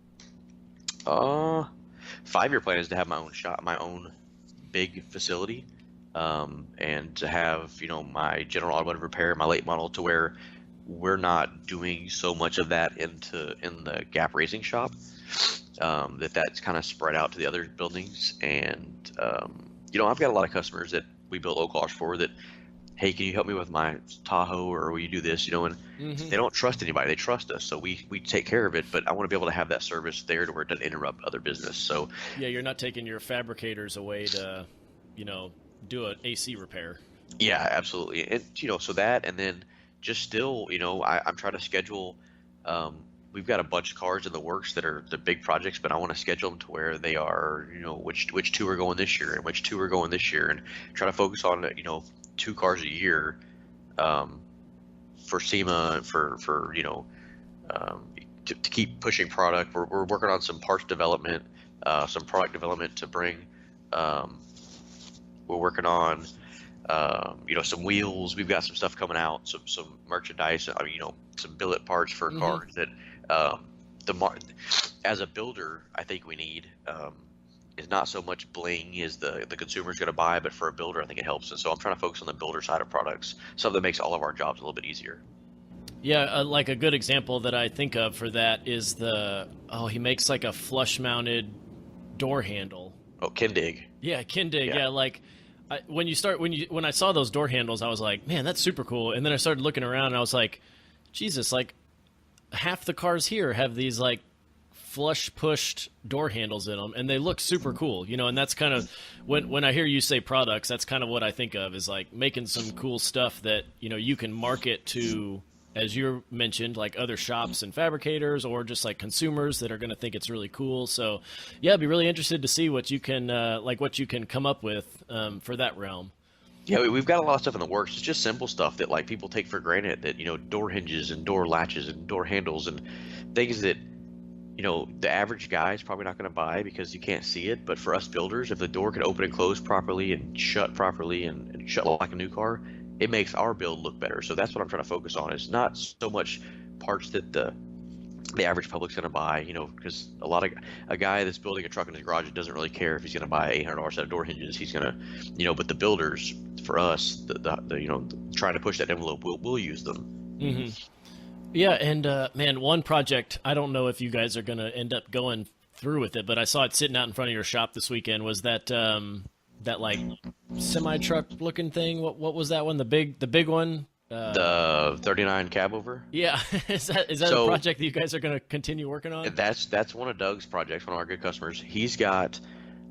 5-year plan is to have my own shop, my own big facility, and to have my general automotive repair, my late model, to where we're not doing so much of that in the Gap Racing shop, that's kind of spread out to the other buildings. And I've got a lot of customers that we build low cars for that, hey, can you help me with my Tahoe, or will you do this? And Mm-hmm. they don't trust anybody. They trust us, so we take care of it. But I want to be able to have that service there to where it doesn't interrupt other business. So yeah, you're not taking your fabricators away to, do an AC repair. yeah, absolutely. And so that, and then just still, I'm trying to schedule. We've got a bunch of cars in the works that are the big projects, but I want to schedule them to where they are, which 2 are going this year and which 2 are going this year, and try to focus on 2 cars a year, for SEMA, for to keep pushing product. We're working on some parts development, some product development to bring. We're working on some wheels. We've got some stuff coming out, some merchandise, some billet parts for Mm-hmm. cars that as a builder, I think we need is not so much bling as the consumer's going to buy, but for a builder, I think it helps. And so I'm trying to focus on the builder side of products, something that makes all of our jobs a little bit easier. Yeah, like a good example that I think of for that is he makes like a flush-mounted door handle. Oh, Kindig. Yeah, Kindig. Yeah. Yeah, like when I saw those door handles, I was like, man, that's super cool. And then I started looking around, and I was like, Jesus, like half the cars here have these like flush pushed door handles in them, and they look super cool, you know. And that's kind of when I hear you say products, that's kind of what I think of, is like making some cool stuff that, you know, you can market to, as you mentioned, like other shops and fabricators, or just like consumers that are going to think it's really cool. So yeah, I'd be really interested to see what you can what you can come up with for that realm. Yeah, we've got a lot of stuff in the works. It's just simple stuff that like people take for granted, that, you know, door hinges and door latches and door handles and things that, you know, the average guy is probably not going to buy because you can't see it. But for us builders, if the door can open and close properly and shut properly and shut like a new car, it makes our build look better. So that's what I'm trying to focus on, is not so much parts that the average public's going to buy, you know, because a guy that's building a truck in his garage doesn't really care if he's going to buy an $800 set of door hinges. He's going to, you know, but the builders, for us, the you know, trying to push that envelope, we'll use them. Mm-hmm. Yeah, and man, one project, I don't know if you guys are going to end up going through with it, but I saw it sitting out in front of your shop this weekend, was that that like semi-truck looking thing. What was that one? The big one? The 39 cab over? Yeah. Is that a project that you guys are going to continue working on? That's one of Doug's projects, one of our good customers. He's got,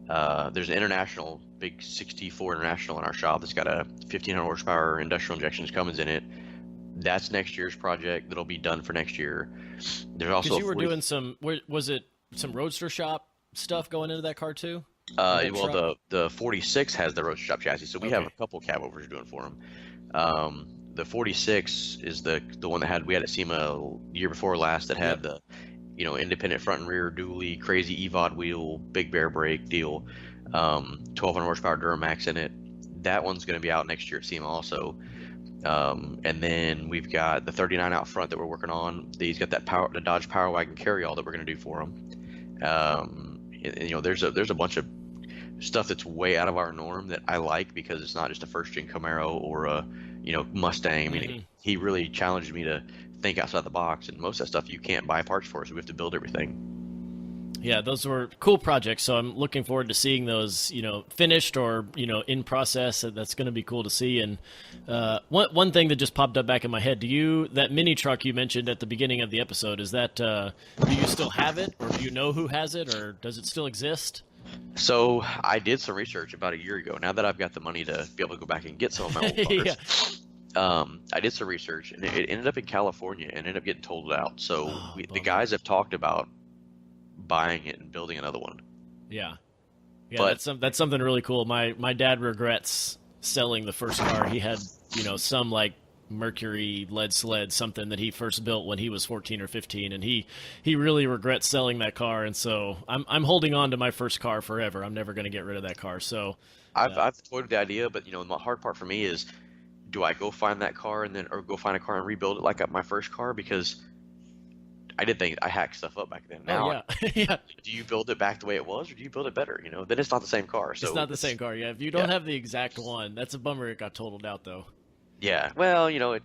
there's an international, big 64 International in our shop that's got a 1,500 horsepower industrial injection Cummins in it. That's next year's project that'll be done for next year. There's also, because you were doing some, was it some Roadster shop stuff going into that car too? Well, the 46 has the Roadster shop chassis, so we have a couple cab overs doing for him. The 46 is the one that we had at SEMA year before last, that had the, you know, independent front and rear dually, crazy EVOD wheel, big bear brake deal, 1,200 horsepower Duramax in it. That one's going to be out next year at SEMA also. And then we've got the 39 out front that we're working on. He's got the Dodge Power Wagon carryall that we're going to do for him. You know, there's a bunch of stuff that's way out of our norm that I like, because it's not just a first gen Camaro or a, you know, Mustang. I mean, he really challenged me to think outside the box, and most of that stuff you can't buy parts for, so we have to build everything. Yeah, those were cool projects, so I'm looking forward to seeing those, you know, finished or, you know, in process. That's going to be cool to see. And one thing that just popped up back in my head, that mini truck you mentioned at the beginning of the episode, is that, do you still have it, or do you know who has it, or does it still exist? So I did some research about a year ago. Now that I've got the money to be able to go back and get some of my old cars, I did some research, and it ended up in California and ended up getting totaled out. So the guys have talked about buying it and building another one. Yeah, but that's something really cool. My dad regrets selling the first car. He had, you know, some like Mercury lead sled, something that he first built when he was 14 or 15, and he really regrets selling that car. And so I'm holding on to my first car forever. I'm never going to get rid of that car. So I've toyed the idea, but, you know, the hard part for me is, do I go find that car or go find a car and rebuild it like my first car? Because I did think I hacked stuff up back then. Now, yeah. Do you build it back the way it was, or do you build it better? You know, then it's not the same car. So it's not the same car. Yeah, if you don't have the exact one, that's a bummer. It got totaled out though. Yeah, well, you know,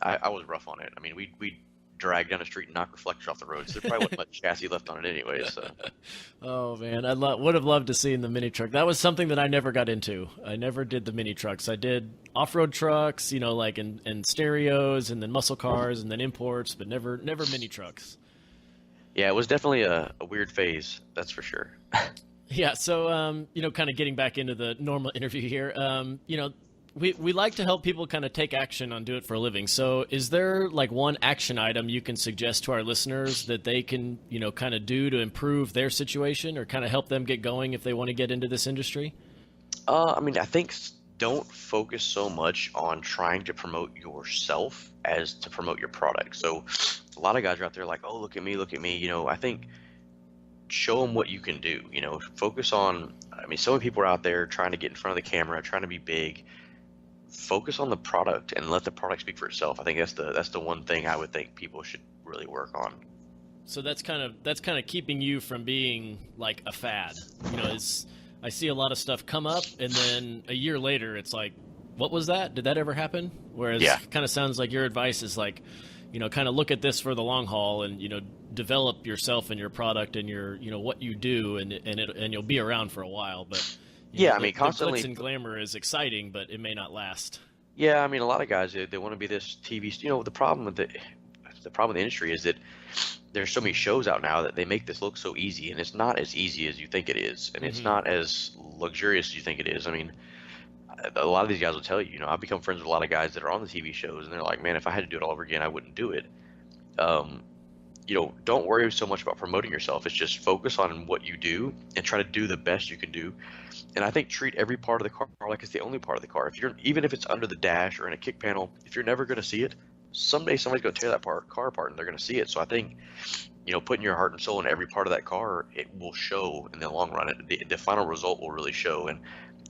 I was rough on it. I mean, we dragged down the street and knocked reflectors off the road, so there probably wasn't much chassis left on it anyway. So. Oh man, I would have loved to see the mini truck. That was something that I never got into. I never did the mini trucks. I did off-road trucks, you know, like in stereos, and then muscle cars, and then imports, but never mini trucks. Yeah, it was definitely a weird phase, that's for sure. Yeah, so you know, kind of getting back into the normal interview here, you know, we like to help people kind of take action on do it for a living. So is there like one action item you can suggest to our listeners that they can, you know, kind of do to improve their situation, or kind of help them get going if they want to get into this industry? I mean, I think don't focus so much on trying to promote yourself as to promote your product. So a lot of guys are out there like, oh, look at me. You know, I think show them what you can do. You know, focus on, I mean, so many people are out there trying to get in front of the camera, trying to be big. Focus on the product and let the product speak for itself. I think that's the one thing I would think people should really work on. So that's kind of keeping you from being like a fad. You know, I see a lot of stuff come up, and then a year later it's like, what was that? Did that ever happen? Whereas it kind of sounds like your advice is like, you know, kind of look at this for the long haul, and, you know, develop yourself and your product and your, you know, what you do, and you'll be around for a while. But yeah, know, I mean, constantly. The glitz and glamour is exciting, but it may not last. Yeah, I mean, a lot of guys they want to be this TV. You know, the problem with the industry is that there's so many shows out now that they make this look so easy, and it's not as easy as you think it is, and it's not as luxurious as you think it is. I mean, a lot of these guys will tell you, I've become friends with a lot of guys that are on the TV shows, and they're like, man, if I had to do it all over again, I wouldn't do it. Don't worry so much about promoting yourself. It's just focus on what you do and try to do the best you can do. And I think treat every part of the car like it's the only part of the car. Even if it's under the dash or in a kick panel, if you're never going to see it, someday somebody's going to tear that car apart and they're going to see it. So I think, putting your heart and soul in every part of that car, it will show in the long run. The final result will really show, and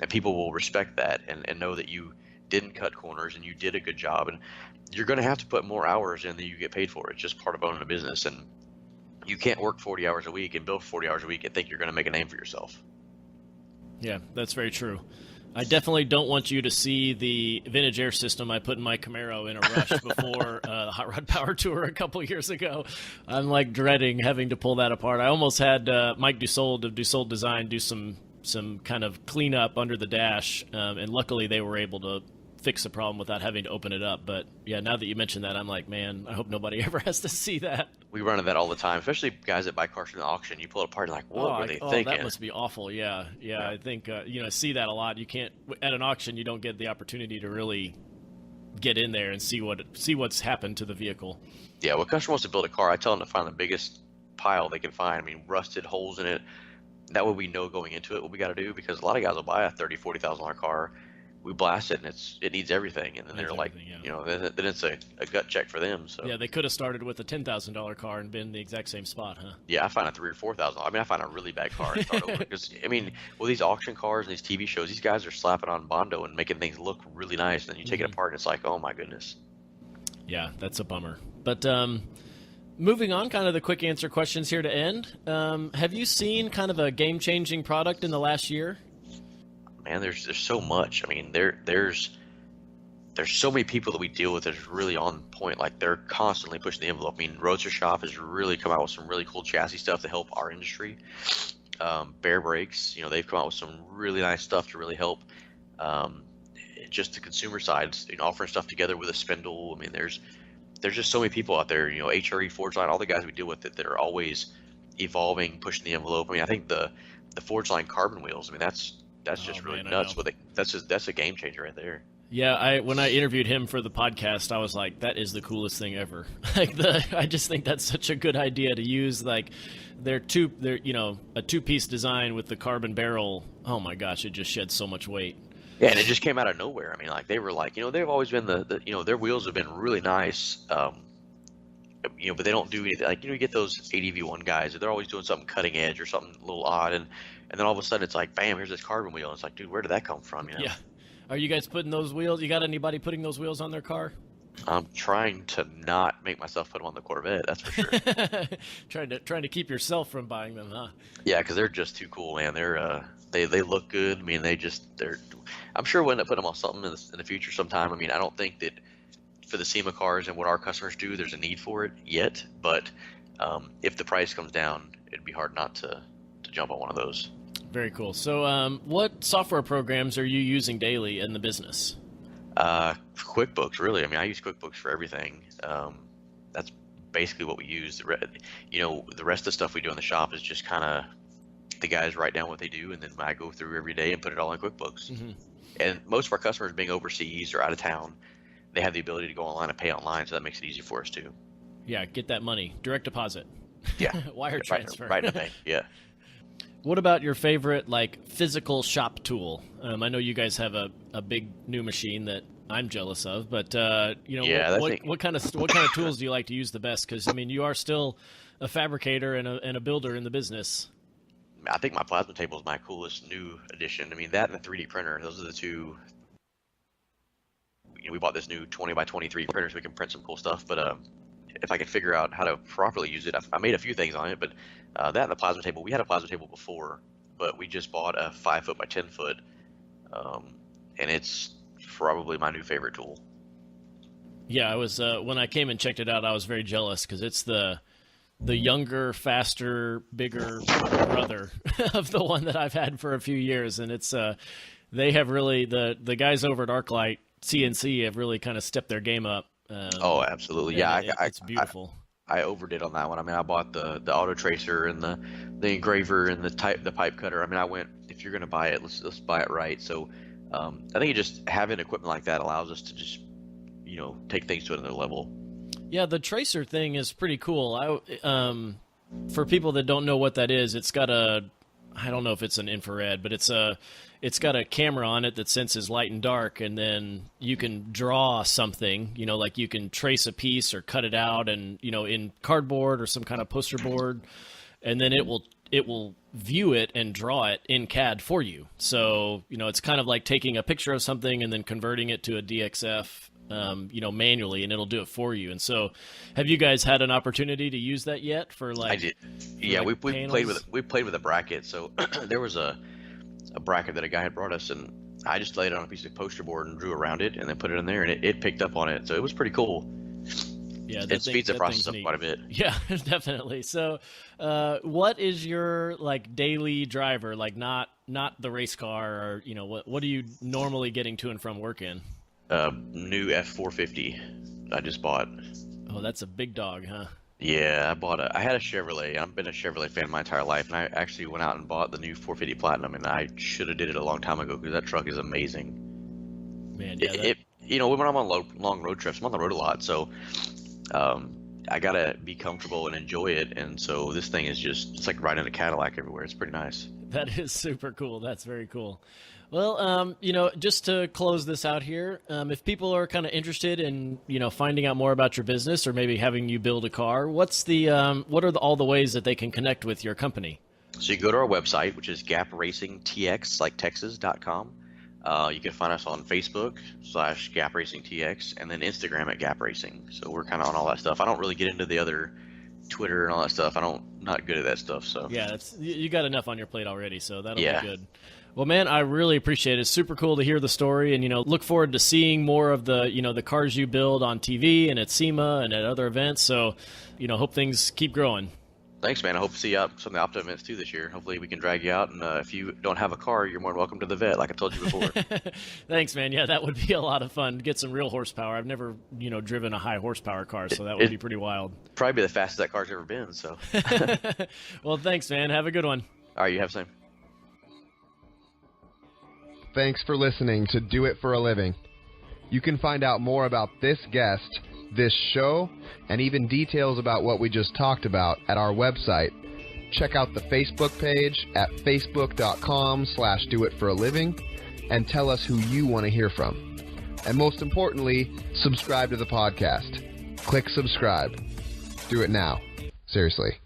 people will respect that and know that you didn't cut corners and you did a good job. And you're going to have to put more hours in than you get paid for. It's just part of owning a business, and you can't work 40 hours a week and bill for 40 hours a week and think you're going to make a name for yourself. Yeah, that's very true. I definitely don't want you to see the vintage air system I put in my Camaro in a rush before the Hot Rod Power Tour a couple years ago. I'm like dreading having to pull that apart. I almost had Mike Dussault of Dussault Design do some kind of cleanup under the dash, and luckily they were able to fix the problem without having to open it up. But yeah, now that you mentioned that, I'm like, man, I hope nobody ever has to see that. We run into that all the time, especially guys that buy cars from the auction. You pull it apart and like, what were they thinking? That must be awful. Yeah. I think I see that a lot. You can't at an auction. You don't get the opportunity to really get in there and see what's happened to the vehicle. Yeah, when a customer wants to build a car, I tell them to find the biggest pile they can find. I mean, rusted holes in it. That way we know going into it what we got to do, because a lot of guys will buy a $30,000-$40,000 car. We blast it, and it needs everything, and then they're like, then it's a gut check for them. So yeah, they could have started with a $10,000 car and been the exact same spot, huh? Yeah, I find a $3,000 or $4,000. I mean, I find a really bad car and start over, because with these auction cars and these TV shows, these guys are slapping on Bondo and making things look really nice, and then you take it apart, and it's like, oh my goodness. Yeah, that's a bummer. But moving on, kind of the quick answer questions here to end. Have you seen kind of a game-changing product in the last year? Man, there's so much. I mean, there's so many people that we deal with that's really on point. Like, they're constantly pushing the envelope. I mean, Roadster Shop has really come out with some really cool chassis stuff to help our industry. Bear Brakes, they've come out with some really nice stuff to really help just the consumer side, offering stuff together with a spindle. I mean, there's just so many people out there, HRE, Forge Line, all the guys we deal with that are always evolving, pushing the envelope. I mean, I think the Forge Line carbon wheels, I mean, that's just really nuts. That's a game changer right there. Yeah, when I interviewed him for the podcast, I was like, that is the coolest thing ever. I just think that's such a good idea to use. Like, they're a two-piece design with the carbon barrel. Oh my gosh, it just sheds so much weight. Yeah, and it just came out of nowhere. I mean, like, they were like, they've always been their wheels have been really nice. But they don't do anything. Like, you get those ADV1 guys, they're always doing something cutting edge or something a little odd, and then all of a sudden it's like, bam, here's this carbon wheel. And it's like, dude, where did that come from? Yeah. Are you guys putting those wheels? You got anybody putting those wheels on their car? I'm trying to not make myself put them on the Corvette. That's for sure. trying to keep yourself from buying them, huh? Yeah, because they're just too cool, man. They look good. I mean, I'm sure we'll end up putting them on something in the future sometime. I mean, I don't think that for the SEMA cars and what our customers do, there's a need for it yet. But if the price comes down, it'd be hard not to jump on one of those. Very cool. So what software programs are you using daily in the business? QuickBooks, really. I mean, I use QuickBooks for everything. That's basically what we use. The rest of the stuff we do in the shop is just kind of the guys write down what they do, and then I go through every day and put it all in QuickBooks. Mm-hmm. And most of our customers being overseas or out of town, they have the ability to go online and pay online, so that makes it easy for us too. Yeah, get that money. Direct deposit. Yeah. Wire transfer. Right in the bank, yeah. What about your favorite, physical shop tool? I know you guys have a big new machine that I'm jealous of, but what kind of tools do you like to use the best? Because you are still a fabricator and a builder in the business. I think my plasma table is my coolest new addition. I mean, that and the 3D printer; those are the two. We bought this new 20 by 23 printer so we can print some cool stuff. But if I could figure out how to properly use it, I made a few things on it, but that and the plasma table. We had a plasma table before, but we just bought a 5 foot by 10 foot, and it's probably my new favorite tool. Yeah, I was when I came and checked it out, I was very jealous because it's the younger, faster, bigger brother of the one that I've had for a few years, and it's they have really the guys over at ArcLight CNC have really kind of stepped their game up. Oh, absolutely, yeah. It's beautiful. I overdid on that one. I mean, I bought the auto tracer and the engraver and the pipe cutter. I mean, I went, if you're gonna buy it, let's buy it right. So I think just having equipment like that allows us to just take things to another level. Yeah, the tracer thing is pretty cool. For people that don't know what that is, it's got I don't know if it's an infrared, but it's got a camera on it that senses light and dark, and then you can draw something, like you can trace a piece or cut it out and, in cardboard or some kind of poster board, and then it will view it and draw it in CAD for you. So, it's kind of like taking a picture of something and then converting it to a DXF, manually, and it'll do it for you. And so, have you guys had an opportunity to use that yet? I did. Yeah, we played with a bracket. So there was a bracket that a guy had brought us, and I just laid it on a piece of poster board and drew around it, and then put it in there, and it picked up on it. So it was pretty cool. Yeah, it speeds the process up quite a bit. Yeah, definitely. So, what is your daily driver? Not the race car, or what are you normally getting to and from work in? New F450 I just bought. Oh, that's a big dog, huh? Yeah, I had a Chevrolet. I've been a Chevrolet fan my entire life, and I actually went out and bought the new 450 Platinum, and I should have did it a long time ago because that truck is amazing. Man, yeah. When I'm on long road trips, I'm on the road a lot, so I gotta be comfortable and enjoy it, and so this thing is it's like riding a Cadillac everywhere. It's pretty nice. That is super cool. That's very cool. Well, just to close this out here, if people are kind of interested in, finding out more about your business or maybe having you build a car, what are all the ways that they can connect with your company? So you go to our website, which is GapRacingTX, like Texas.com. You can find us on Facebook /GapRacingTX, and then Instagram at GapRacing. So we're kind of on all that stuff. I don't really get into the other Twitter and all that stuff. Not good at that stuff. So yeah, you got enough on your plate already, so that'll be good. Well, man, I really appreciate it. It's super cool to hear the story, and look forward to seeing more of the the cars you build on TV and at SEMA and at other events. So, hope things keep growing. Thanks, man. I hope to see you out some of the Opto events too this year. Hopefully, we can drag you out, and if you don't have a car, you're more than welcome to the vet, like I told you before. Thanks, man. Yeah, that would be a lot of fun. Get some real horsepower. I've never, driven a high horsepower car, so that would be pretty wild. Probably be the fastest that car's ever been. So. Well, thanks, man. Have a good one. All right, you have the same. Thanks for listening to Do It for a Living. You can find out more about this guest, this show, and even details about what we just talked about at our website. Check out the Facebook page at facebook.com/doitforaliving and tell us who you want to hear from. And most importantly, subscribe to the podcast. Click subscribe. Do it now. Seriously.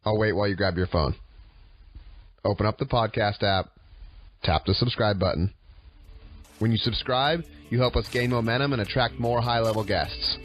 I'll wait while you grab your phone. Open up the podcast app. Tap the subscribe button. When you subscribe, you help us gain momentum and attract more high-level guests.